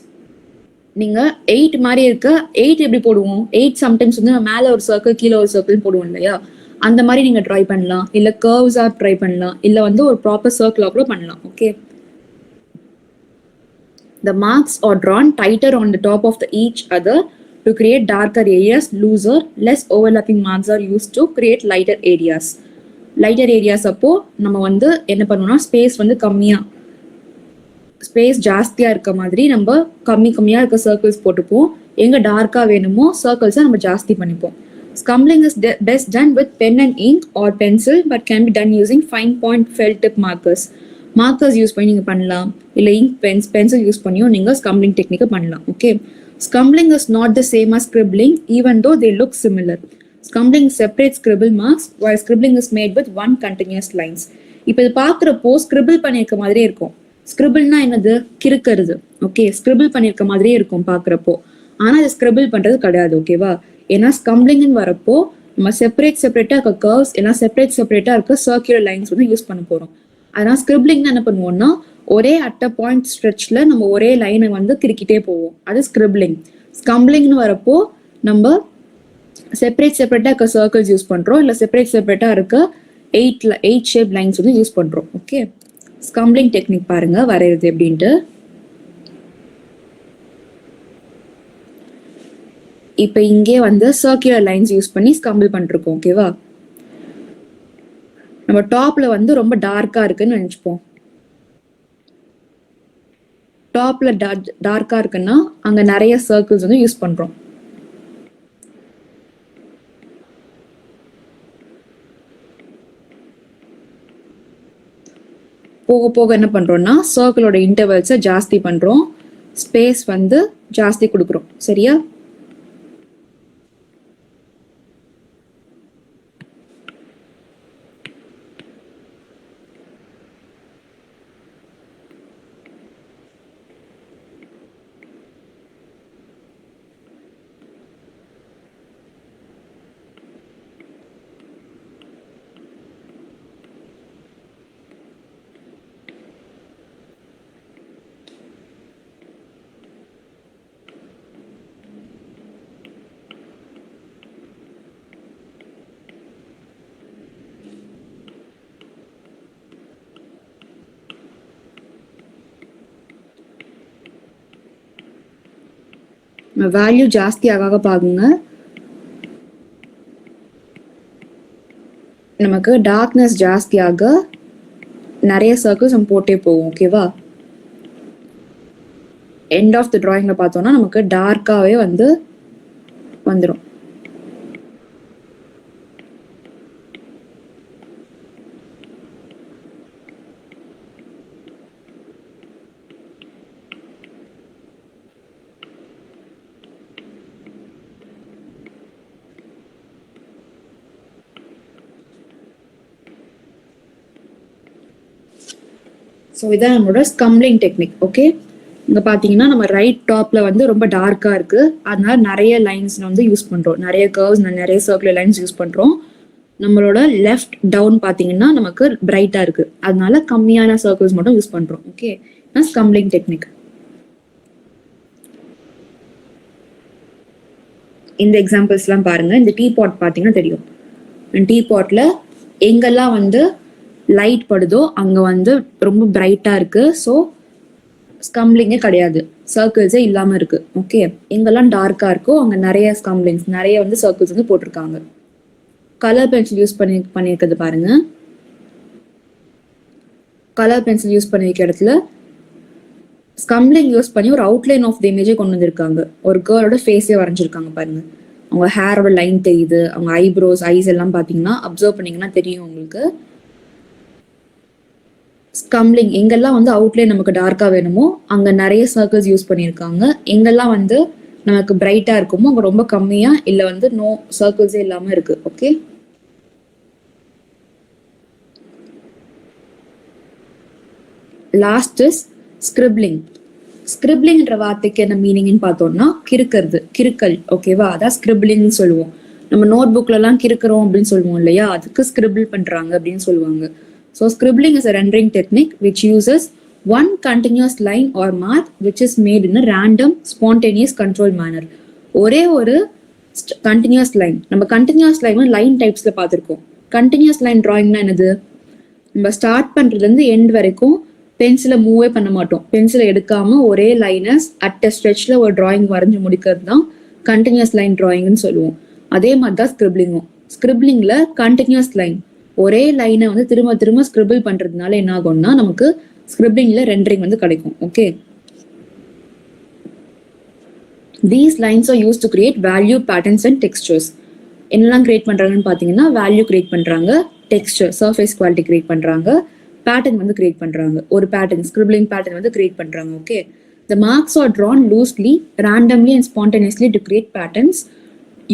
நீங்க 8 மாதிரி இருக்க 8 எப்படி போடுவோம், 8 சம்டைம்ஸ் வந்து மேல ஒரு சர்க்கிள் கீழே ஒரு சர்க்கிள் போடுவோம் இல்லையா, அந்த மாதிரி நீங்க ட்ரை பண்ணலாம், இல்ல கர்வ்ஸா ட்ரை பண்ணலாம், இல்ல வந்து ஒரு ப்ராப்பர் சர்க்கிளா கூட பண்ணலாம். Okay, the marks are drawn tighter on the top of each other to create darker areas. Looser, less overlapping marks are used to create lighter areas. Lighter areas அப்போ நம்ம வந்து என்ன பண்ணுவோம்னா, ஸ்பேஸ் வந்து கம்மியா, ஸ்பேஸ் ஜாஸ்தியா இருக்க மாதிரி நம்ம கம்மியா இருக்க சர்க்கிள்ஸ் போட்டுப்போம். எங்க டார்க்கா வேணுமோ சர்க்கிள்ஸை நம்ம ஜாஸ்தி பண்ணிப்போம். Scumbling is best done with pen and ink or pencil, but can be done using fine point felt tip markers. Markers use பண்ணி நீங்கள் பண்ணலாம், இல்லை இங்க் பென்சில் யூஸ் பண்ணியும் நீங்கள் ஸ்கம்பிளிங் டெக்னிக்கை பண்ணலாம். Okay, scumbling is not the same as scribbling even though they look similar. Scumbling separates scribble marks while scribbling is made with one continuous lines. இப்போ இது பார்க்குறப்போ ஸ்கிரிபிள் பண்ணியிருக்க மாதிரியே இருக்கும். ஸ்கிரிபிள்னா என்னது, கிறுக்கிறது. ஓகே, ஸ்கிரிபிள் பண்ணியிருக்க மாதிரியே இருக்கும் பார்க்குறப்போ, ஆனால் அது ஸ்கிரிபிள் பண்ணுறது கிடையாது. ஓகேவா, ஏன்னா ஸ்கம்பிளிங்னு வரப்போ நம்ம செப்பரேட்டா இருக்க கர்வ்ஸ் எல்லாம் செப்பரேட்டா இருக்க சர்க்குலர் லைன்ஸ் வந்து யூஸ் பண்ண போறோம். அதனால ஸ்கிரிப்லிங் என்ன பண்ணுவோம்னா ஒரே அட் அ பாயிண்ட் ஸ்ட்ரெச்ல நம்ம ஒரே லைனை வந்து கிறுக்கிட்டே போவோம். அது ஸ்கிரிப்லிங். ஸ்கம்பிளிங்னு வரப்போ நம்ம செப்பரேட்டா இருக்க சர்க்கிள்ஸ் யூஸ் பண்றோம், இல்ல செப்பரேட்டா இருக்க எயிட் ஷேப் லைன்ஸ் வந்து யூஸ் பண்றோம். ஓகே, ஸ்கம்பிளிங் டெக்னிக் பாருங்க வரைகிறது எப்படின்ட்டு. இப்ப இங்கே வந்து சர்க்குலர் லைன்ஸ் யூஸ் பண்ணி ஸ்கம்பிள் பண்ணிருக்கோம். ஓகேவா, நம்ம டாப்ல வந்து ரொம்ப டார்க்கா இருக்குன்னு நினைச்சுப்போம். டாப்ல டார்க்கா இருக்குன்னா அங்க நிறைய சர்க்கிள்ஸ் வந்து யூஸ் பண்றோம். போக போக என்ன பண்றோம்னா சர்க்கிளோட இன்டர்வல்ஸை ஜாஸ்தி பண்றோம், ஸ்பேஸ் வந்து ஜாஸ்தி கொடுக்குறோம். சரியா, வேல்யூ ஜாஸ்தி ஆக பாருங்க, நமக்கு டார்க்னஸ் ஜாஸ்தியாக நிறைய சர்க்கிள்ஸ் நம்ம போட்டே போவோம். ஓகேவா, எண்ட் ஆஃப் த டிராயிங்ல பார்த்தோம்னா நமக்கு டார்க்காவே வந்து வந்துடும். ஸோ இதான் நம்மளோட ஸ்கம்பிளிங் டெக்னிக். ஓகே, இங்கே பார்த்தீங்கன்னா நம்ம ரைட் டாப்ல வந்து ரொம்ப டார்க்காக இருக்கு, அதனால நிறைய லைன்ஸ் வந்து யூஸ் பண்ணுறோம், நிறைய கர்வ்ஸ் நிறைய சர்க்குலர் லைன்ஸ் யூஸ் பண்ணுறோம். நம்மளோட லெஃப்ட் டவுன் பார்த்தீங்கன்னா நமக்கு பிரைட்டாக இருக்கு, அதனால கம்மியான சர்க்கிள்ஸ் மட்டும் யூஸ் பண்ணுறோம். Okay, scumbling technique. இந்த எக்ஸாம்பிள்ஸ்லாம் பாருங்க. இந்த டீ பாட் பார்த்தீங்கன்னா தெரியும், டீ பாட்ல எங்கெல்லாம் வந்து லைட் படுதோ அங்க வந்து ரொம்ப பிரைட்டா இருக்கு, ஸோ ஸ்கம்பிளிங்கே கிடையாது, சர்க்கிள்ஸே இல்லாம இருக்கு. ஓகே, எங்கெல்லாம் டார்க்கா இருக்கோ அங்க நிறைய ஸ்கம்பிளிங்ஸ், நிறைய வந்து சர்க்கிள்ஸ் வந்து போட்டிருக்காங்க. கலர் பென்சில் யூஸ் பண்ணியிருக்கிறது பாருங்க. கலர் பென்சில் யூஸ் பண்ணிருக்க இடத்துல ஸ்கம்பிளிங் யூஸ் பண்ணி ஒரு அவுட்லைன் ஆஃப் த இமேஜை கொண்டு வந்திருக்காங்க. ஒரு கேர்ளோட ஃபேஸே வரைஞ்சிருக்காங்க பாருங்க. அவங்க ஹேரோட லைன் தெரியுது, அவங்க ஐப்ரோஸ் ஐஸ் எல்லாம் பார்த்தீங்கன்னா அப்சர்வ் பண்ணீங்கன்னா தெரியும் உங்களுக்கு. ஸ்கம்பிளிங் எங்கெல்லாம் வந்து அவுட்லைன் நமக்கு டார்க்கா வேணுமோ அங்க நிறைய சர்க்கிள்ஸ் யூஸ் பண்ணியிருக்காங்க, எங்கெல்லாம் வந்து நமக்கு பிரைட்டா இருக்குமோ அங்க ரொம்ப கம்மியா இல்ல வந்து நோ சர்க்கிள்ஸே இல்லாம இருக்கு. Okay, last is scribbling. ஸ்கிரிப்லிங்ன்ற வார்த்தைக்கு என்ன மீனிங்னு பார்த்தோம்னா கிறுக்கிறது, கிறுக்கல். ஓகேவா, அதான் ஸ்கிரிப்லிங் சொல்லுவோம். நம்ம நோட் புக்ல எல்லாம் கிறுக்கிறோம் அப்படின்னு சொல்லுவோம் இல்லையா, அதுக்கு ஸ்கிரிபிள் பண்றாங்க அப்படின்னு சொல்லுவாங்க. So scribbling is a rendering technique which uses one continuous line or mark which is made in a random, spontaneous, controlled manner. ஒரே ஒரு கண்டினியூஸ் லைன், நம்ம கண்டினியூஸ் லைன் லைன் டைப்ஸ்ல பார்த்துருக்கோம். கண்டினியூஸ் லைன் டிராயிங்னா என்னது, நம்ம ஸ்டார்ட் பண்றதுல இருந்து எண்ட் வரைக்கும் பென்சிலை மூவே பண்ண மாட்டோம், பென்சிலை எடுக்காம ஒரே லைனஸ் அட் அ ஸ்ட்ரெச்ல ஒரு டிராயிங் வரைஞ்சு முடிக்கிறது தான் கண்டினியூஸ் லைன் டிராயிங்னு சொல்லுவோம். அதே மாதிரி தான் ஸ்கிரிப்லிங்கும். ஸ்கிரிப்லிங்ல கண்டினியூஸ் லைன் ஒரே லைனை வந்து திரும்ப திரும்ப ஸ்கிரிபிள் பண்றதுனால என்ன ஆகும்னா நமக்கு ஸ்கிரிப்லிங்ல ரெண்டரிங் வந்து கிடைக்கும். Okay, these lines are used to create value, patterns and textures. என்னெல்லாம் கிரியேட் பண்றாங்கன்னு பாத்தீங்கன்னா வேல்யூ கிரியேட் பண்றாங்க, டெக்ஸ்டர் சர்ஃபேஸ் குவாலிட்டி கிரியேட் பண்றாங்க, பேட்டர்ன் வந்து கிரியேட் பண்றாங்க, ஒரு பேட்டர்ன் ஸ்கிரிப்லிங் பேட்டர்ன் வந்து கிரியேட் பண்றாங்க. Okay, the marks are drawn loosely, randomly and spontaneously to create patterns.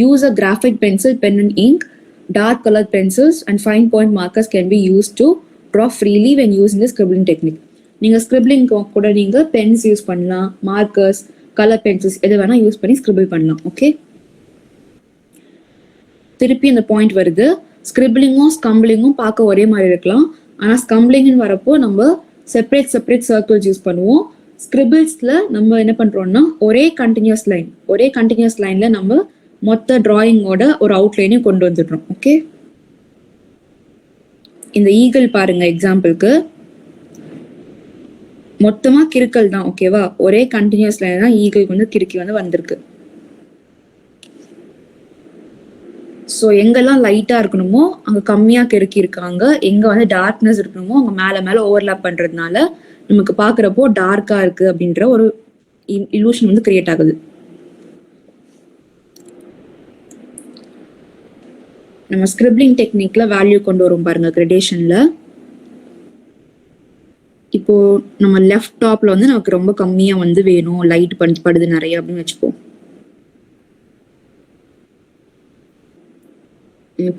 Use a graphite pencil, pen and ink. Dark colored pencils and fine point markers can be used to draw freely when using the scribbling technique. நீங்க scribbling கூட நீங்க Benz use பண்ணலாம், markers, colour pencils எது வேணா use பண்ணி scribble பண்ணலாம். Okay, திருப்பி அந்த பாயிண்ட் வருது. ஸ்கிரிபிளிங்கும் ஸ்கம்பிளிங்கும் பார்க்க ஒரே மாதிரி இருக்கலாம். ஆனால் ஸ்கம்பிளிங்னு வரப்போ நம்ம செப்பரேட் சர்க்கிள்ஸ் யூஸ் பண்ணுவோம். ஸ்கிரிபிள்ஸ்ல நம்ம என்ன பண்றோம்னா ஒரே கண்டினியூஸ் லைன்ல நம்ம மொத்த டிராயிங்கோட ஒரு அவுட்லைனையும் கொண்டு வந்துடுறோம். ஓகே, இந்த ஈகிள் பாருங்க எக்ஸாம்பிளுக்கு, மொத்தமா கிறுக்கல் தான். ஓகேவா, ஒரே கண்டினியூஸ் லைன் தான் ஈகிள் வந்து கிறுக்கி வந்து வந்திருக்கு. ஸோ எங்கெல்லாம் லைட்டா இருக்கணுமோ அங்க கம்மியா கிறுக்கி இருக்காங்க, எங்க வந்து டார்க்னஸ் இருக்கணுமோ அங்க மேல மேல ஓவர்லாப் பண்றதுனால நமக்கு பாக்குறப்போ டார்க்கா இருக்கு அப்படின்ற ஒரு இலூஷன் வந்து கிரியேட் ஆகுது. நம்ம ஸ்கிரிப்ளிங் டெக்னிக்ல வேல்யூ கொண்டு வரும் பாருங்க கிரடேஷன்ல. இப்போ நம்ம லெஃப்ட் டாப்ல வந்து நமக்கு ரொம்ப கம்மியா வந்து வேணும், லைட் படுது நிறைய அப்படின்னு வச்சுப்போம்.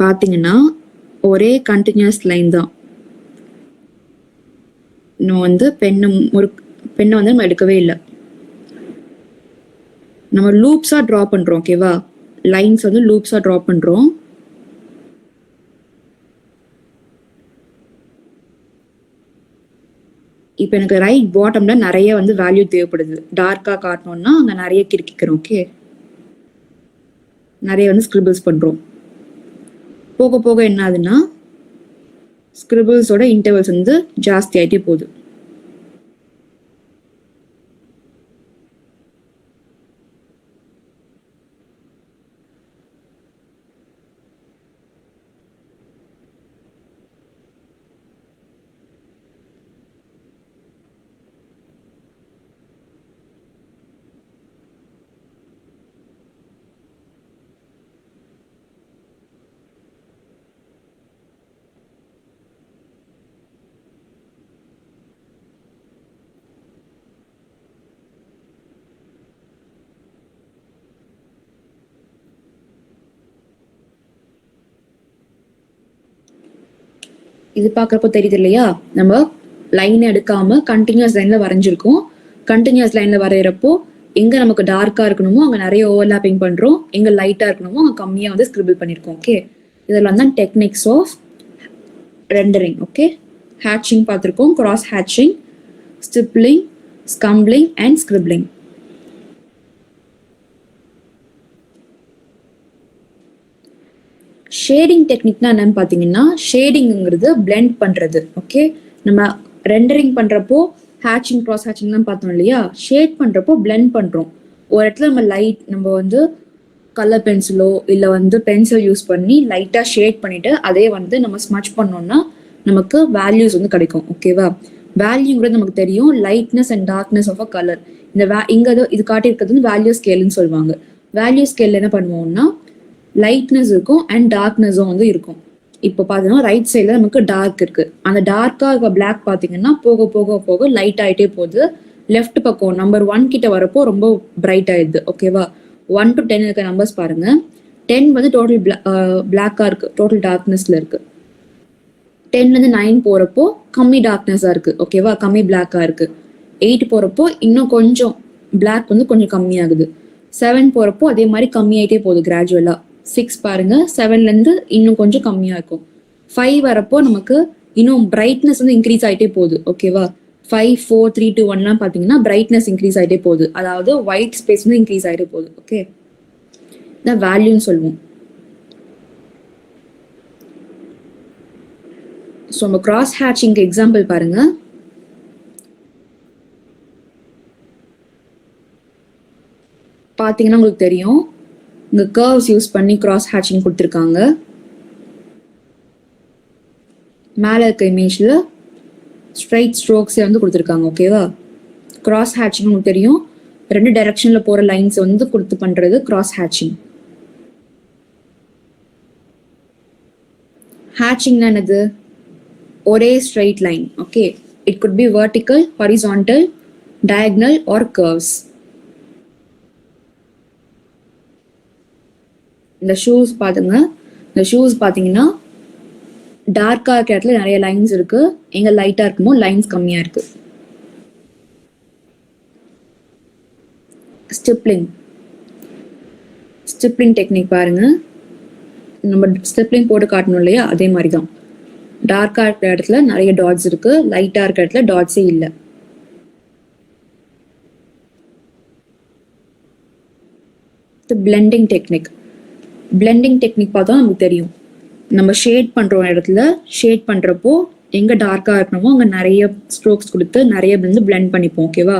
பாத்தீங்கன்னா ஒரே கண்டினியூஸ் லைன் தான். இன்னும் வந்து பெண்ணை வந்து நம்ம எடுக்கவே இல்லை, நம்ம லூப்ஸா டிரா பண்றோம். ஓகேவா, லைன்ஸ் வந்து லூப்ஸா டிரா பண்றோம். இப்போ எனக்கு ரைட் பாட்டம்ல நிறைய வந்து வேல்யூ தேவைப்படுது, டார்க்கா காட்டணும்னா அங்க நிறைய கிறுக்கிக்கிறோம். ஓகே, நிறைய வந்து ஸ்கிரிபிள்ஸ் பண்றோம். போக போக என்ன ஆகுதுன்னா ஸ்கிரிபிள்ஸோட இன்டர்வல்ஸ் வந்து ஜாஸ்தி ஆயிட்டே போகுது. இது பாக்குறப்போ தெரியுது இல்லையா, நம்ம லைன் எடுக்காம கண்டினியூஸ் லைன்ல வரைஞ்சிருக்கோம். கண்டினியூஸ் லைன்ல வரைகிறப்போ எங்க நமக்கு டார்க்கா இருக்கணுமோ அங்க நிறைய ஓவர்லாப்பிங் பண்றோம், எங்க லைட்டா இருக்கணுமோ அங்க கம்மியா வந்து ஸ்கிரிபிள் பண்ணிருக்கோம். ஓகே, இதெல்லாம் தான் டெக்னிக்ஸ் ஆஃப் ரெண்டரிங். ஓகே, ஹேட்சிங் பார்த்துருக்கோம், cross ஹேட்சிங், stippling, ஸ்கம்பிளிங் and scribbling. Shading டெக்னிக்னா என்னன்னு பார்த்தீங்கன்னா, ஷேடிங்கிறது பிளெண்ட் பண்றது. ஓகே, நம்ம ரெண்டரிங் பண்றப்போ ஹேட்சிங் கிராஸ் ஹேட்சிங் தான் பார்த்தோம் இல்லையா, ஷேட் பண்றப்போ பிளெண்ட் பண்றோம். ஒரு இடத்துல நம்ம வந்து கலர் பென்சிலோ இல்லை வந்து பென்சில் யூஸ் பண்ணி லைட்டா ஷேட் பண்ணிட்டு அதே வந்து நம்ம ஸ்மச் பண்ணோம்னா நமக்கு வேல்யூஸ் வந்து கிடைக்கும். ஓகேவா, வேல்யூங்கிறது நமக்கு தெரியும், lightness and darkness of a colour. இங்க இது காட்டியிருக்கிறது வந்து வேல்யூ ஸ்கேல்னு சொல்லுவாங்க. வேல்யூ ஸ்கேல் என்ன பண்ணுவோம்னா லைட்னஸ் இருக்கும் அண்ட் டார்க்னஸும் வந்து இருக்கும். இப்போ பார்த்தீங்கன்னா ரைட் சைடில் நமக்கு டார்க் இருக்கு, அந்த டார்க்காக இருக்க பிளாக் பார்த்தீங்கன்னா போக போக போக லைட் ஆகிட்டே போகுது. லெஃப்ட் பக்கம் நம்பர் 1 கிட்ட வரப்போ ரொம்ப பிரைட் ஆயிடுது. ஓகேவா, 1 to 10 இருக்க நம்பர்ஸ் பாருங்க. 10 வந்து டோட்டல் பிளாக்கா இருக்கு, டோட்டல் டார்க்னஸ்ல இருக்கு. 10லேருந்து 9 போறப்போ கம்மி டார்க்னஸா இருக்கு. ஓகேவா, கம்மி பிளாக்கா இருக்கு. 8 போறப்போ இன்னும் கொஞ்சம் பிளாக் வந்து கொஞ்சம் கம்மியாகுது. 7 போறப்போ அதே மாதிரி கம்மியாயிட்டே போகுது கிராஜுவலா. 6 பாருங்க, 7லேருந்து இன்னும் கொஞ்சம் கம்மியா இருக்கும். 5 வரப்போ நமக்கு இன்னும் பிரைட்னஸ் வந்து இன்க்ரீஸ் ஆகிட்டே போகுது. ஓகேவா, 5, 4, 3, 2, 1 பார்த்தீங்கன்னா பிரைட்னஸ் இன்க்ரீஸ் ஆகிட்டே போகுது, அதாவது ஒயிட் ஸ்பேஸ் வந்து இன்க்ரீஸ் ஆகிட்டே போகுது. ஓகே, இதான் வேல்யூன்னு சொல்லுவோம். ஸோ நம்ம கிராஸ் ஹேட்சிங்க்கு எக்ஸாம்பிள் பாருங்க. பார்த்தீங்கன்னா உங்களுக்கு தெரியும், இங்க கர்வ்ஸ் யூஸ் பண்ணி கிராஸ் ஹேட்சிங் கொடுத்துருக்காங்க. மேலே இருக்க இமேஜ்ல ஸ்ட்ரைட் ஸ்ட்ரோக்ஸே வந்து கொடுத்துருக்காங்க. ஓகேவா, கிராஸ் ஹேட்சிங் உங்களுக்கு தெரியும், 2 டைரக்ஷன்ல போற லைன்ஸ் வந்து கொடுத்து பண்றது கிராஸ் ஹேட்சிங். ஹேட்சிங்னா என்னது, ஒரே straight line. Okay, it could be vertical, horizontal, diagonal or curves. இந்த ஷூஸ் பாத்துங்க, இந்த ஷூஸ் பாத்தீங்கன்னா டார்க்கா இருக்க இடத்துல நிறைய லைன்ஸ் இருக்கு, எங்க லைட்டா இருக்குமோ லைன்ஸ் கம்மியா இருக்கு. ஸ்டிப்லிங் டெக்னிக் பாருங்க. நம்ம ஸ்லிப்லிங் போட்டு காட்டணும் இல்லையா, அதே மாதிரி தான். டார்க்காக இருக்கிற இடத்துல நிறைய டாட்ஸ் இருக்கு, லைட்டாக இருக்கிற இடத்துல டாட்ஸே இல்லை. Blending technique. பிளெண்டிங் டெக்னிக் பார்த்தா நமக்கு தெரியும், நம்ம ஷேட் பண்ணுற இடத்துல ஷேட் பண்ணுறப்போ எங்கே டார்க்காக இருக்கணுமோ அங்கே நிறைய ஸ்ட்ரோக்ஸ் கொடுத்து நிறைய வந்து பிளெண்ட் பண்ணிப்போம். ஓகேவா?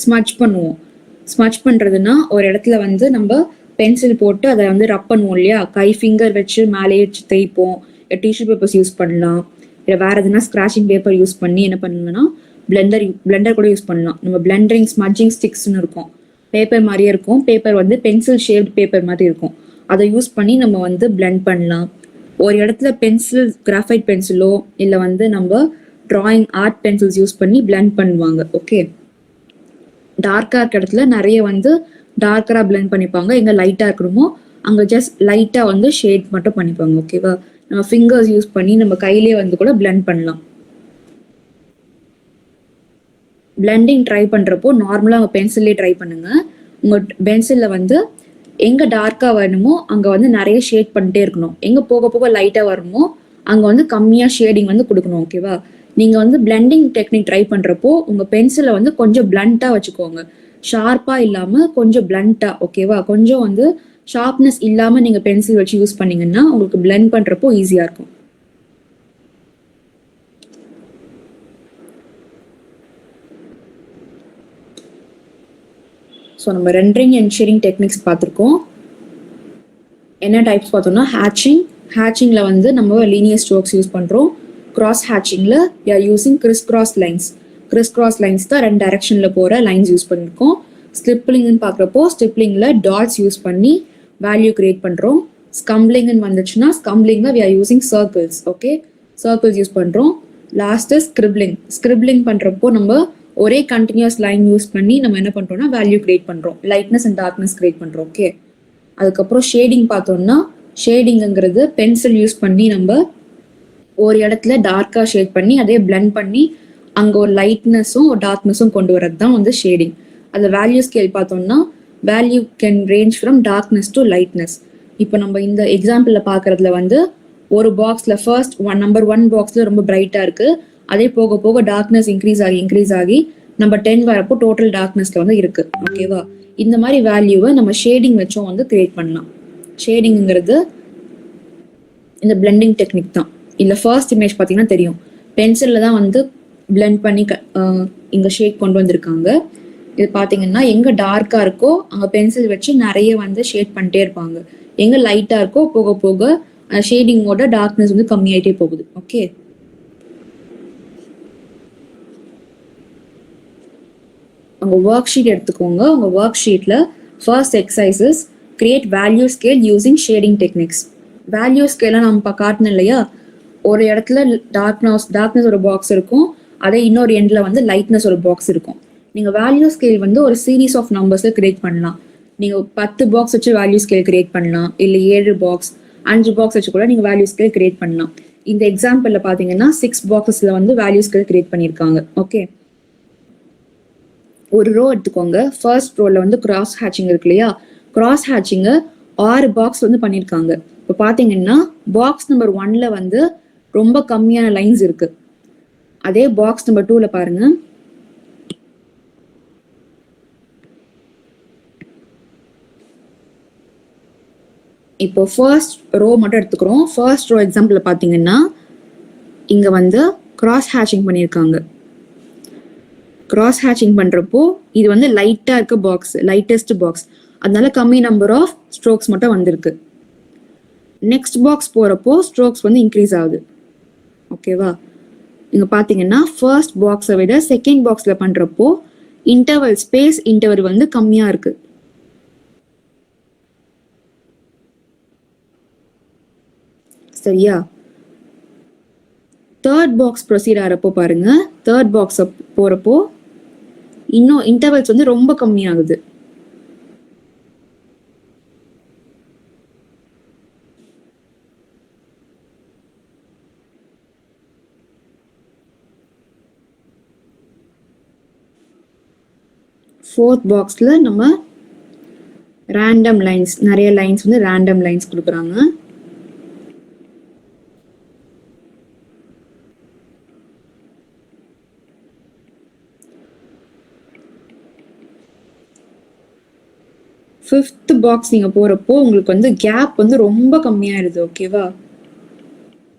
ஸ்மட்ச் பண்ணுவோம். ஸ்மட்ச் பண்ணுறதுன்னா ஒரு இடத்துல வந்து நம்ம பென்சில் போட்டு அதை வந்து ரப் பண்ணுவோம் இல்லையா, கை ஃபிங்கர் வச்சு மேலே வச்சு தேய்ப்போம். டிஷ்யூ பேப்பர்ஸ் யூஸ் பண்ணலாம், இல்லை வேறு எதுனா ஸ்க்ராச்சிங் பேப்பர் யூஸ் பண்ணி என்ன பண்ணுங்கன்னா பிளெண்டர் கூட யூஸ் பண்ணலாம். நம்ம பிளெண்டரிங் ஸ்மட்ஜிங் ஸ்டிக்ஸ்னு இருக்கும், பேப்பர் மாதிரியே இருக்கும். பேப்பர் வந்து பென்சில் ஷேப்ட் பேப்பர் மாதிரி இருக்கும். அதை யூஸ் பண்ணி நம்ம வந்து பிளெண்ட் பண்ணலாம். ஒரு இடத்துல பென்சில், கிராஃபைட் பென்சிலோ இல்லை வந்து நம்ம ட்ராயிங் ஆர்ட் பென்சில்ஸ் யூஸ் பண்ணி பிளெண்ட் பண்ணுவாங்க. ஓகே, டார்க்காக இருக்க இடத்துல நிறைய வந்து டார்க்கராக பிளெண்ட் பண்ணிப்பாங்க. எங்கே லைட்டாக இருக்கணுமோ அங்கே ஜஸ்ட் லைட்டாக வந்து ஷேட் மட்டும் பண்ணிப்பாங்க. ஓகேவா? நம்ம ஃபிங்கர்ஸ் யூஸ் பண்ணி நம்ம கையிலே வந்து கூட பிளெண்ட் பண்ணலாம். பிளெண்டிங் ட்ரை பண்ணுறப்போ நார்மலாக உங்கள் பென்சில்லே ட்ரை பண்ணுங்க. உங்கள் பென்சிலில் வந்து எங்கே டார்க்காக வரணுமோ அங்கே வந்து நிறைய ஷேட் பண்ணிட்டே இருக்கணும். எங்கே போக போக லைட்டாக வரணுமோ அங்கே வந்து கம்மியாக ஷேடிங் வந்து கொடுக்கணும். ஓகேவா? நீங்கள் வந்து பிளெண்டிங் டெக்னிக் ட்ரை பண்ணுறப்போ உங்கள் பென்சிலை வந்து கொஞ்சம் பிளண்ட்டாக வச்சுக்கோங்க, ஷார்ப்பாக இல்லாமல் கொஞ்சம் பிளண்ட்டாக. ஓகேவா? கொஞ்சம் வந்து ஷார்ப்னஸ் இல்லாமல் நீங்கள் பென்சில் வச்சு யூஸ் பண்ணிங்கன்னா உங்களுக்கு பிளெண்ட் பண்ணுறப்போ ஈஸியாக இருக்கும். ஸோ நம்ம ரெண்டரிங் அண்ட் ஷேடிங் டெக்னிக்ஸ் பார்த்துருக்கோம். என்ன டைப்ஸ் பார்த்தோம்னா ஹேச்சிங்கில் வந்து நம்ம லீனியர் ஸ்ட்ரோக்ஸ் யூஸ் பண்ணுறோம். கிராஸ் ஹேச்சிங்கில் we are using criss cross lines தான் 2 டைரக்ஷனில் போகிற லைன்ஸ் யூஸ் பண்ணியிருக்கோம். ஸ்லிப்லிங்னு பார்க்குறப்போ ஸ்லிப்லிங்கில் டாட்ஸ் யூஸ் பண்ணி வேல்யூ கிரியேட் பண்ணுறோம். ஸ்கம்பிளிங்னு வந்துச்சுன்னா ஸ்கம்பிளிங்கில் we are using circles. Okay, circles use பண்ணுறோம். லாஸ்ட்டு ஸ்கிரிப்லிங் பண்ணுறப்போ நம்ம ஒரே கண்டினியூஸ் லைன் யூஸ் பண்ணி நம்ம என்ன பண்ணுறோம்னா வேல்யூ கிரியேட் பண்ணுறோம், லைட்னஸ் அண்ட் டார்க்னஸ் கிரியேட் பண்ணுறோம். ஓகே, அதுக்கப்புறம் ஷேடிங் பார்த்தோம்னா ஷேடிங்கிறது பென்சில் யூஸ் பண்ணி நம்ம ஒரு இடத்துல டார்க்காக ஷேட் பண்ணி அதே பிளெண்ட் பண்ணி அங்கே ஒரு லைட்னஸும் டார்க்னஸும் கொண்டு வரது தான் வந்து ஷேடிங். அதில் வேல்யூ ஸ்கேல் பார்த்தோம்னா value can range from darkness to lightness. இப்போ நம்ம இந்த எக்ஸாம்பிளில் பார்க்குறதுல வந்து ஒரு பாக்ஸில் ஃபர்ஸ்ட் நம்பர் 1 பாக்ஸில் ரொம்ப பிரைட்டாக இருக்குது, அதே போக போக டார்க்னஸ் இன்க்ரீஸ் ஆகி நம்ம 10 வரப்போ டோட்டல் டார்க்னஸ்ல வந்து இருக்கு. ஓகேவா? இந்த மாதிரி வேல்யூவை நம்ம ஷேடிங் வச்சும் வந்து கிரியேட் பண்ணலாம். ஷேடிங்கிறது இந்த பிளெண்டிங் டெக்னிக் தான். இல்லை ஃபர்ஸ்ட் இமேஜ் பார்த்தீங்கன்னா தெரியும், பென்சிலில் தான் வந்து பிளெண்ட் பண்ணி இங்கே ஷேட் கொண்டு வந்திருக்காங்க. இது பார்த்தீங்கன்னா எங்கே டார்க்காக இருக்கோ அங்கே பென்சில் வச்சு நிறைய வந்து ஷேட் பண்ணிட்டே இருப்பாங்க. எங்கே லைட்டாக இருக்கோ போக போக ஷேடிங்கோட டார்க்னஸ் வந்து கம்மியாயிட்டே போகுது. ஓகே, உங்கள் ஒர்க் ஷீட் எடுத்துக்கோங்க. உங்கள் ஒர்க் ஷீட்டில் first exercises create value scale using shading techniques. Value ஸ்கேலாம் நம்ம காட்டணும் இல்லையா, ஒரு இடத்துல டார்க்னஸ் ஒரு பாக்ஸ் இருக்கும், அதே இன்னொரு எண்டில் வந்து லைட்னஸ் ஒரு பாக்ஸ் இருக்கும். நீங்கள் வேல்யூ ஸ்கேல் வந்து ஒரு சீரீஸ் ஆஃப் நம்பர்ஸில் கிரியேட் பண்ணலாம். நீங்கள் 10 பாக்ஸ் வச்சு வேல்யூ ஸ்கேல் கிரியேட் பண்ணலாம், இல்லை 7 பாக்ஸ் 5 பாக்ஸ் வச்சு கூட நீங்கள் வேல்யூ ஸ்கேல் கிரியேட் பண்ணலாம். இந்த எக்ஸாம்பிளில் பார்த்தீங்கன்னா 6 பாக்ஸஸில் வந்து வேல்யூ ஸ்கேல் கிரியேட் பண்ணியிருக்காங்க. ஓகே, ஒரு ரோ எடுத்துக்கோங்க. ஃபர்ஸ்ட் ரோல வந்து கிராஸ் ஹேச்சிங் இருக்கு இல்லையா, கிராஸ் ஹேச்சிங்கை 6 பாக்ஸ் வந்து பண்ணியிருக்காங்க. இப்போ பார்த்தீங்கன்னா பாக்ஸ் நம்பர் 1ல வந்து ரொம்ப கம்மியான லைன்ஸ் இருக்கு. அதே பாக்ஸ் நம்பர் 2ல பாருங்க, இப்போ ஃபர்ஸ்ட் ரோ மட்டும் எடுத்துக்கிறோம். ஃபர்ஸ்ட் ரோ எக்ஸாம்பிள் பார்த்தீங்கன்னா இங்க வந்து கிராஸ் ஹேச்சிங் பண்ணியிருக்காங்க. கிராஸ் ஹேச்சிங் பண்றப்போ இது வந்து லைட்டா இருக்க பாக்ஸ், லைட்டஸ்ட் பாக்ஸ், அதனால கம்மி நம்பர் ஆஃப் ஸ்ட்ரோக்ஸ் மட்டும் வந்திருக்கு. நெக்ஸ்ட் பாக்ஸ் போறப்போ ஸ்ட்ரோக்ஸ் வந்து இன்க்ரீஸ் ஆகுது. ஓகேவா? இங்க பாத்தீங்கன்னா ஃபர்ஸ்ட் பாக்ஸை விட செகண்ட் பாக்ஸ்ல பண்றப்போ இன்டர்வல் ஸ்பேஸ் இன்டர்வல் வந்து கம்மியா இருக்கு. சரியா? தேர்ட் பாக்ஸ் ப்ரொசீட் ஆகிறப்போ பாருங்க, தேர்ட் பாக்ஸ் போறப்போ இன்னும் இன்டர்வல்ஸ் வந்து ரொம்ப கம்மியாகுது. ஃபோர்த் பாக்ஸ்ல நம்ம ரேண்டம் லைன்ஸ், நிறைய லைன்ஸ் வந்து ரேண்டம் லைன்ஸ் கொடுக்குறாங்க. ஃபிஃப்த் பாக்ஸ் நீங்க போறப்போ உங்களுக்கு வந்து கேப் வந்து ரொம்ப கம்மியாயிடுது. ஓகேவா?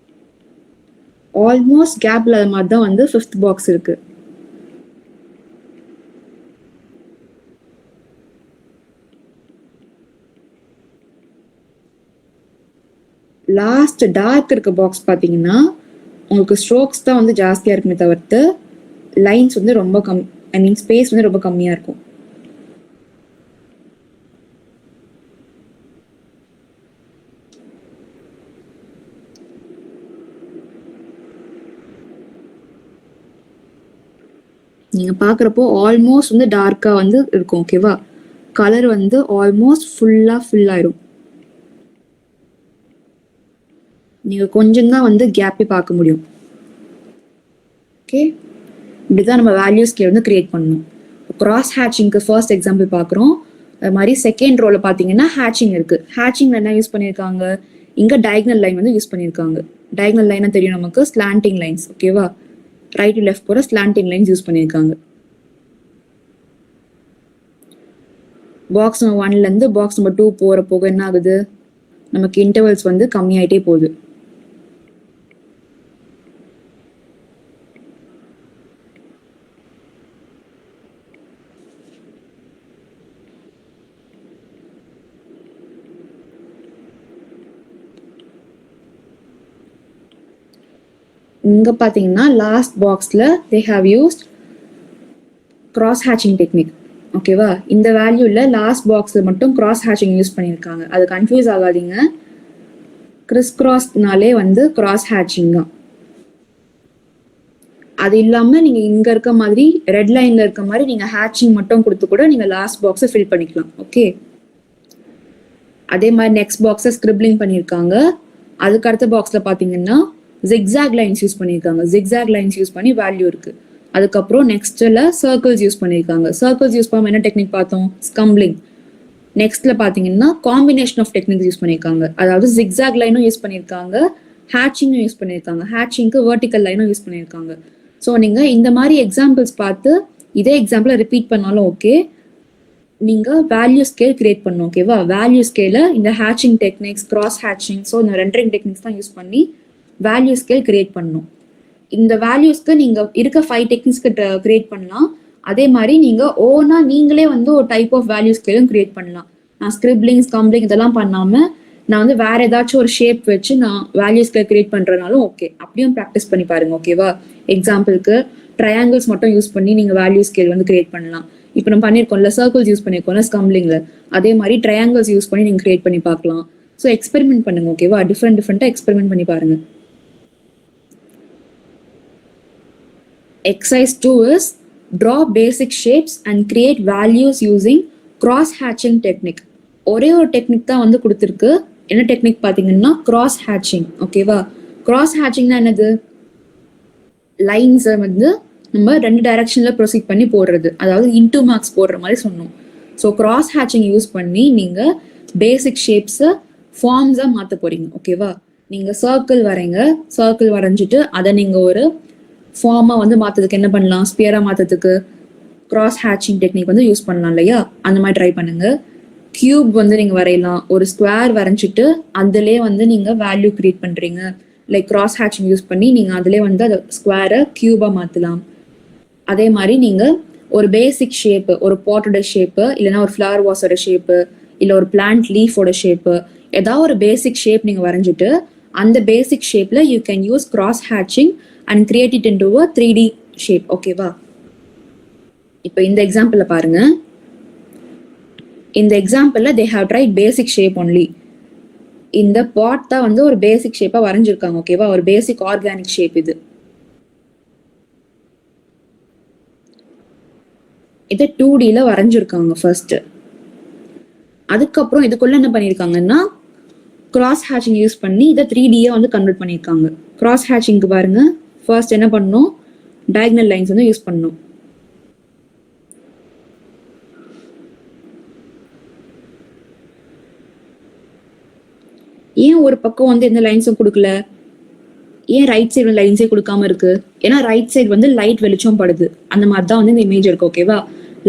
ஆல்மோஸ்ட் கேப் இல்லாத மாதிரி தான் வந்து ஃபிஃப்த் பாக்ஸ் இருக்கு. லாஸ்ட் டார்க் இருக்க பாக்ஸ் பார்த்தீங்கன்னா உங்களுக்கு ஸ்ட்ரோக்ஸ் தான் வந்து ஜாஸ்தியாக இருக்குமே தவிர்த்து லைன்ஸ் வந்து ரொம்ப ஐ மீன் ஸ்பேஸ் வந்து ரொம்ப கம்மியாக இருக்கும். நீங்கள் பார்க்குறப்போ ஆல்மோஸ்ட் வந்து டார்க்காக வந்து இருக்கும். ஓகேவா? கலர் வந்து ஆல்மோஸ்ட் ஃபுல்லாயிரும். நீங்கள் கொஞ்சம் தான் வந்து கேப்பே பார்க்க முடியும். ஓகே, இப்படிதான் நம்ம வேல்யூ ஸ்கேல் வந்து கிரியேட் பண்ணணும். கிராஸ் ஹேட்சிங்க்கு ஃபர்ஸ்ட் எக்ஸாம்பிள் பார்க்குறோம். அது மாதிரி செகண்ட் ரோல பார்த்தீங்கன்னா ஹேட்சிங் இருக்கு. ஹேட்சிங்ல என்ன யூஸ் பண்ணியிருக்காங்க? இங்கே டயகனல் லைன் வந்து யூஸ் பண்ணியிருக்காங்க. டயகனல் லைன் தெரியும் நமக்கு, ஸ்லாண்டிங் லைன்ஸ். ஓகேவா? ரைட் டு லெஃப்ட் போகிற ஸ்லாண்டிங் லைன்ஸ் யூஸ் பண்ணியிருக்காங்க. பாக்ஸ் நம்பர் 1லேருந்து பாக்ஸ் நம்பர் 2 போக என்ன ஆகுது? நமக்கு இன்டர்வல்ஸ் வந்து கம்மியாயிட்டே போகுது. இங்க பாத்தீங்கன்னா லாஸ்ட் பாக்ஸ்ல they have used cross hatching technique. ஓகேவா? இந்த வேல்யூல லாஸ்ட் பாக்ஸ்ல மட்டும் கிராஸ் ஹேட்சிங் யூஸ் பண்ணியிருக்காங்க. அது கன்ஃபியூஸ் ஆகாதீங்க. கிறிஸ் கிராஸ்னாலே வந்து கிராஸ் ஹேட்சிங் தான். அது இல்லாம நீங்க இங்க இருக்க மாதிரி ரெட் லைன்ல இருக்க மாதிரி நீங்க ஹேட்சிங் மட்டும் கொடுத்து கூட நீங்க லாஸ்ட் பாக்ஸை ஃபில் பண்ணிக்கலாம். ஓகே, அதே மாதிரி நெக்ஸ்ட் பாக்ஸை ஸ்கிரிப்லிங் பண்ணியிருக்காங்க. அதுக்கு அடுத்த பாக்ஸ்ல பாத்தீங்கன்னா ஜிக்ஸாக் லைன்ஸ் யூஸ் பண்ணியிருக்காங்க. ஜிக்ஸாக் லைன்ஸ் யூஸ் பண்ணி வேல்யூ இருக்கு. அதுக்கப்புறம் நெக்ஸ்ட்ல சர்க்கிள்ஸ் யூஸ் பண்ணியிருக்காங்க. சர்க்கிள்ஸ் யூஸ் பண்ண என்ன டெக்னிக் பார்த்தோம்? ஸ்கம்பிளிங். நெக்ஸ்ட்ல பாத்தீங்கன்னா காம்பினேஷன் ஆஃப் டெக்னிக்ஸ் யூஸ் பண்ணியிருக்காங்க. அதாவது ஜிக்ஸாக் லைனும் யூஸ் பண்ணியிருக்காங்க, ஹேட்சிங்கும் யூஸ் பண்ணியிருக்காங்க. ஹேட்சிங்க்கு வெர்டிக்கல் லைனும் யூஸ் பண்ணியிருக்காங்க. ஸோ நீங்க இந்த மாதிரி எக்ஸாம்பிள்ஸ் பார்த்து இதே எக்ஸாம்பிளை ரிப்பீட் பண்ணாலும் ஓகே, நீங்க வேல்யூ ஸ்கேல் கிரியேட் பண்ணணும். ஓகேவா? வேல்யூ ஸ்கேல இந்த ஹேட்சிங் டெக்னிக்ஸ், கிராஸ் ஹேட்சிங், ஸோ இந்த ரெண்டரிங் டெக்னிக்ஸ் தான் யூஸ் பண்ணி வேல்யூ ஸ்கேல் கிரியேட் பண்ணணும். இந்த வேல்யூஸ்க்கு நீங்க இருக்க 5 டெக்னிக்ஸ்க்கு கிரியேட் பண்ணலாம். அதே மாதிரி நீங்க ஓனா நீங்களே வந்து ஒரு டைப் ஆஃப் வேல்யூ ஸ்கேலும் கிரியேட் பண்ணலாம். நான் ஸ்கிரிப்லிங், ஸ்கம்பிளிங் இதெல்லாம் பண்ணாம நான் வந்து வேற ஏதாச்சும் ஒரு ஷேப் வச்சு நான் வேல்யூ ஸ்கேல் கிரியேட் பண்றதுனாலும் ஓகே, அப்படியும் ப்ராக்டிஸ் பண்ணி பாருங்க. ஓகேவா? எக்ஸாம்பிளுக்கு ட்ரையாங்கிள்ஸ் மட்டும் யூஸ் பண்ணி நீங்க வேல்யூ ஸ்கேல் வந்து கிரியேட் பண்ணலாம். இப்போ நம்ம பண்ணிருக்கோம்ல, சர்க்கிள்ஸ் யூஸ் பண்ணிருக்கோம்ல ஸ்கம்பிளிங்ல, அதே மாதிரி ட்ரையாங்கிள்ஸ் யூஸ் பண்ணி நீங்க கிரியேட் பண்ணி பார்க்கலாம். ஸோ எக்ஸ்பெரிமெண்ட் பண்ணுங்க. ஓகேவா? டிஃப்ரெண்டா எக்ஸ்பெரிமெண்ட் பண்ணி பாருங்க. Exercise 2 is draw basic shapes and create values using cross hatching technique. ஒரே ஒரு டெக்னிக் தான் வந்து கொடுத்துருக்கு. என்ன டெக்னிக் பார்த்தீங்கன்னா கிராஸ் ஹேட்சிங். ஓகேவா? கிராஸ் ஹேட்சிங்னா என்னது? லைன்ஸை வந்து நம்ம 2 டைரக்ஷன்ல ப்ரொசீட் பண்ணி போடுறது, அதாவது இன்டூ மார்க்ஸ் போடுற மாதிரி சொன்னோம். ஸோ கிராஸ் ஹேட்சிங் யூஸ் பண்ணி நீங்க பேசிக் ஷேப்ஸை ஃபார்ம்ஸாக மாற்ற போறீங்க. ஓகேவா? நீங்க சர்க்கிள் வரைங்க, சர்க்கிள் வரைஞ்சிட்டு அதை நீங்க ஒரு ஃபார்மா வந்து மாற்றதுக்கு என்ன பண்ணலாம்? ஸ்பியரா மாற்றதுக்கு கிராஸ் ஹேட்சிங் டெக்னிக் வந்து யூஸ் பண்ணலாம் இல்லையா? அந்த மாதிரி ட்ரை பண்ணுங்க. கியூப் வந்து நீங்க வரையலாம். ஒரு ஸ்கொயர் வரைஞ்சிட்டு அதுலேயே வந்து நீங்க வேல்யூ கிரியேட் பண்றீங்க. லைக் கிராஸ் ஹேட்சிங் யூஸ் பண்ணி நீங்க அதுலேயே வந்து அதை ஸ்கொயரை கியூபா மாற்றலாம். அதே மாதிரி நீங்க ஒரு பேசிக் ஷேப்பு, ஒரு பாட்டோட ஷேப்பு, இல்லைன்னா ஒரு ஃப்ளவர் வாஸோட ஷேப்பு, இல்லை ஒரு பிளான்ட் லீஃபோட ஷேப்பு, ஏதாவது ஒரு பேசிக் ஷேப் நீங்க வரைஞ்சிட்டு அந்த பேசிக் ஷேப்ல யூ கேன் யூஸ் கிராஸ் ஹேட்சிங் and create it into a 3D shape. ஓகேவா? இப்போ இந்த எக்ஸாம்பிள்ல பாருங்க. இந்த எக்ஸாம்பிள்ல they have tried basic shape only. இந்த பாட் தான் வந்து ஒரு பேசிக் ஷேப்பா வரைஞ்சிருக்காங்க. ஓகேவா? ஒரு பேசிக் ஆர்கானிக் ஷேப் இது. இதை 2Dல வரைஞ்சிருக்காங்க ஃபர்ஸ்ட். அதுக்கப்புறம் இதுக்குள்ள என்ன பண்ணியிருக்காங்கன்னா கிராஸ் ஹேட்சிங் யூஸ் பண்ணி இதை 3Dயா வந்து கன்வெர்ட் பண்ணியிருக்காங்க. கிராஸ் ஹேட்சிங்க்கு பாருங்க, ஃபர்ஸ்ட் என்ன பண்ணணும்? டயகனல் லைன்ஸ் வந்து யூஸ் பண்ணணும். ஏன் ஒரு பக்கம் வந்து எந்த லைன்ஸும் கொடுக்கல? ஏன் ரைட் சைடு லைன்ஸே கொடுக்காம இருக்கு? ஏன்னா ரைட் சைடு வந்து லைட் வெளிச்சம் படுது. அந்த மாதிரி தான் வந்து இந்த இமேஜ் இருக்கு. ஓகேவா?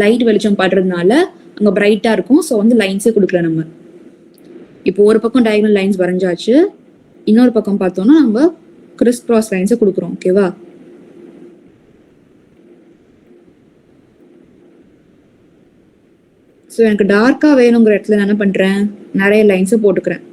லைட் வெளிச்சம் படுறதுனால அங்கே பிரைட்டாக இருக்கும். ஸோ வந்து லைன்ஸே கொடுக்கல நம்ம. இப்போ ஒரு பக்கம் டயகனல் லைன்ஸ் வரைஞ்சாச்சு, இன்னொரு பக்கம் பார்த்தோம்னா நம்ம கிறிஸ் கிராஸ் லைன்ஸை கொடுக்குறோம். ஓகேவா? ஸோ எனக்கு டார்க்காக வேணுங்கிற இடத்துல நான் என்ன பண்ணுறேன், நிறைய லைன்ஸை போட்டுக்கிறேன்.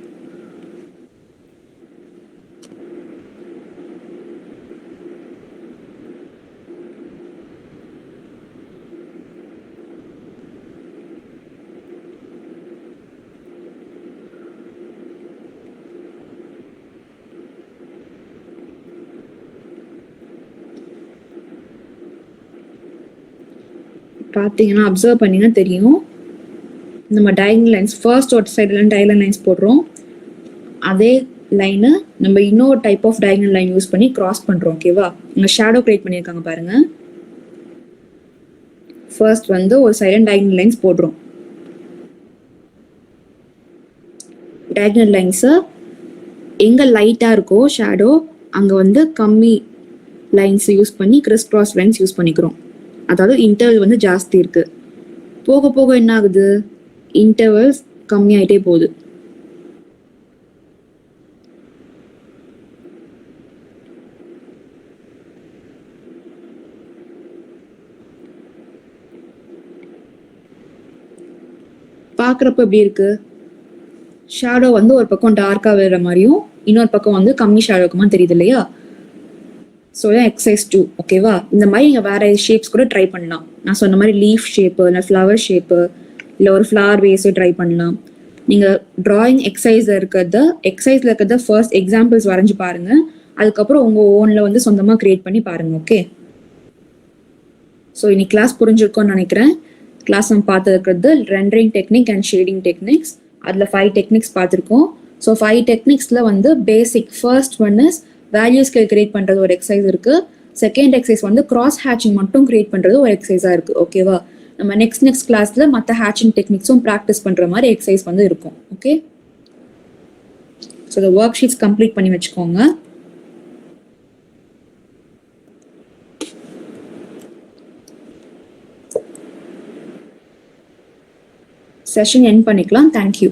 பார்த்தீங்கன்னா அப்சர்வ் பண்ணிங்கன்னா தெரியும், நம்ம டயகனல் லைன்ஸ் ஃபர்ஸ்ட் ஒரு சைடில் டயகனல் லைன்ஸ் போடுறோம், அதே லைனை நம்ம இன்னொரு type of diagonal line use பண்ணி கிராஸ் பண்ணுறோம். ஓகேவா? இங்கே ஷேடோ கிரியேட் பண்ணியிருக்காங்க பாருங்க. ஃபர்ஸ்ட் வந்து ஒரு சைடு டயகனல் லைன்ஸ் போடுறோம். டயகனல் லைன்ஸை எங்கே லைட்டாக இருக்கோ ஷேடோ அங்கே வந்து கம்மி லைன்ஸ் யூஸ் பண்ணி கிறிஸ் கிராஸ் லைன்ஸ் யூஸ் பண்ணிக்கிறோம். அதாவது இன்டர்வல் வந்து ஜாஸ்தி இருக்கு, போக போக என்ன ஆகுது, இன்டர்வல்ஸ் கம்மியாயிட்டே போகுது. பார்க்குறப்ப எப்படி இருக்கு, ஷேடோ வந்து ஒரு பக்கம் டார்க்காக விழுற மாதிரியும் இன்னொரு பக்கம் வந்து கம்மி ஷேடோக்குமா தெரியுது இல்லையா? So exercise 2. ஓகேவா? இந்த மாதிரி நீங்கள் வேற ஷேப்ஸ் கூட ட்ரை பண்ணலாம். நான் சொன்ன மாதிரி லீஃப் ஷேப்பு, இல்லை ஃப்ளவர் ஷேப்பு, இல்லை ஒரு ஃப்ளவர் வேஸோ ட்ரை பண்ணலாம். நீங்கள் ட்ராயிங் எக்ஸசைஸில் இருக்கிறத ஃபர்ஸ்ட் எக்ஸாம்பிள்ஸ் வரைஞ்சி பாருங்க, அதுக்கப்புறம் உங்கள் ஓனில் வந்து சொந்தமாக கிரியேட் பண்ணி பாருங்க. ஓகே? ஸோ இன்னைக்கு கிளாஸ் புரிஞ்சிருக்கோன்னு நினைக்கிறேன். கிளாஸ் நம்ம பார்த்துருக்கிறது rendering technique and shading techniques. அதில் 5 டெக்னிக்ஸ் பார்த்துருக்கோம். ஸோ 5 டெக்னிக்ஸில் வந்து basic first one is value scale create பண்ணுறது ஒரு எக்ஸசைஸ் இருக்குது. செகண்ட் எக்ஸசைஸ் வந்து கிராஸ் ஹேட்சிங் மட்டும் கிரியேட் பண்ணுறது ஒரு எக்ஸசைஸாக இருக்குது. ஓகேவா? நம்ம நெக்ஸ்ட் கிளாஸில் மற்ற ஹேட்சிங் டெக்னிக்ஸும் ப்ராக்டிஸ் பண்ணுற மாதிரி எக்ஸசைஸ் வந்து இருக்கும். ஓகே? ஸோ இந்த ஒர்க் ஷீட்ஸ் கம்ப்ளீட் பண்ணி வச்சுக்கோங்க. செஷன் எண்ட் பண்ணிக்கலாம். தேங்க்யூ.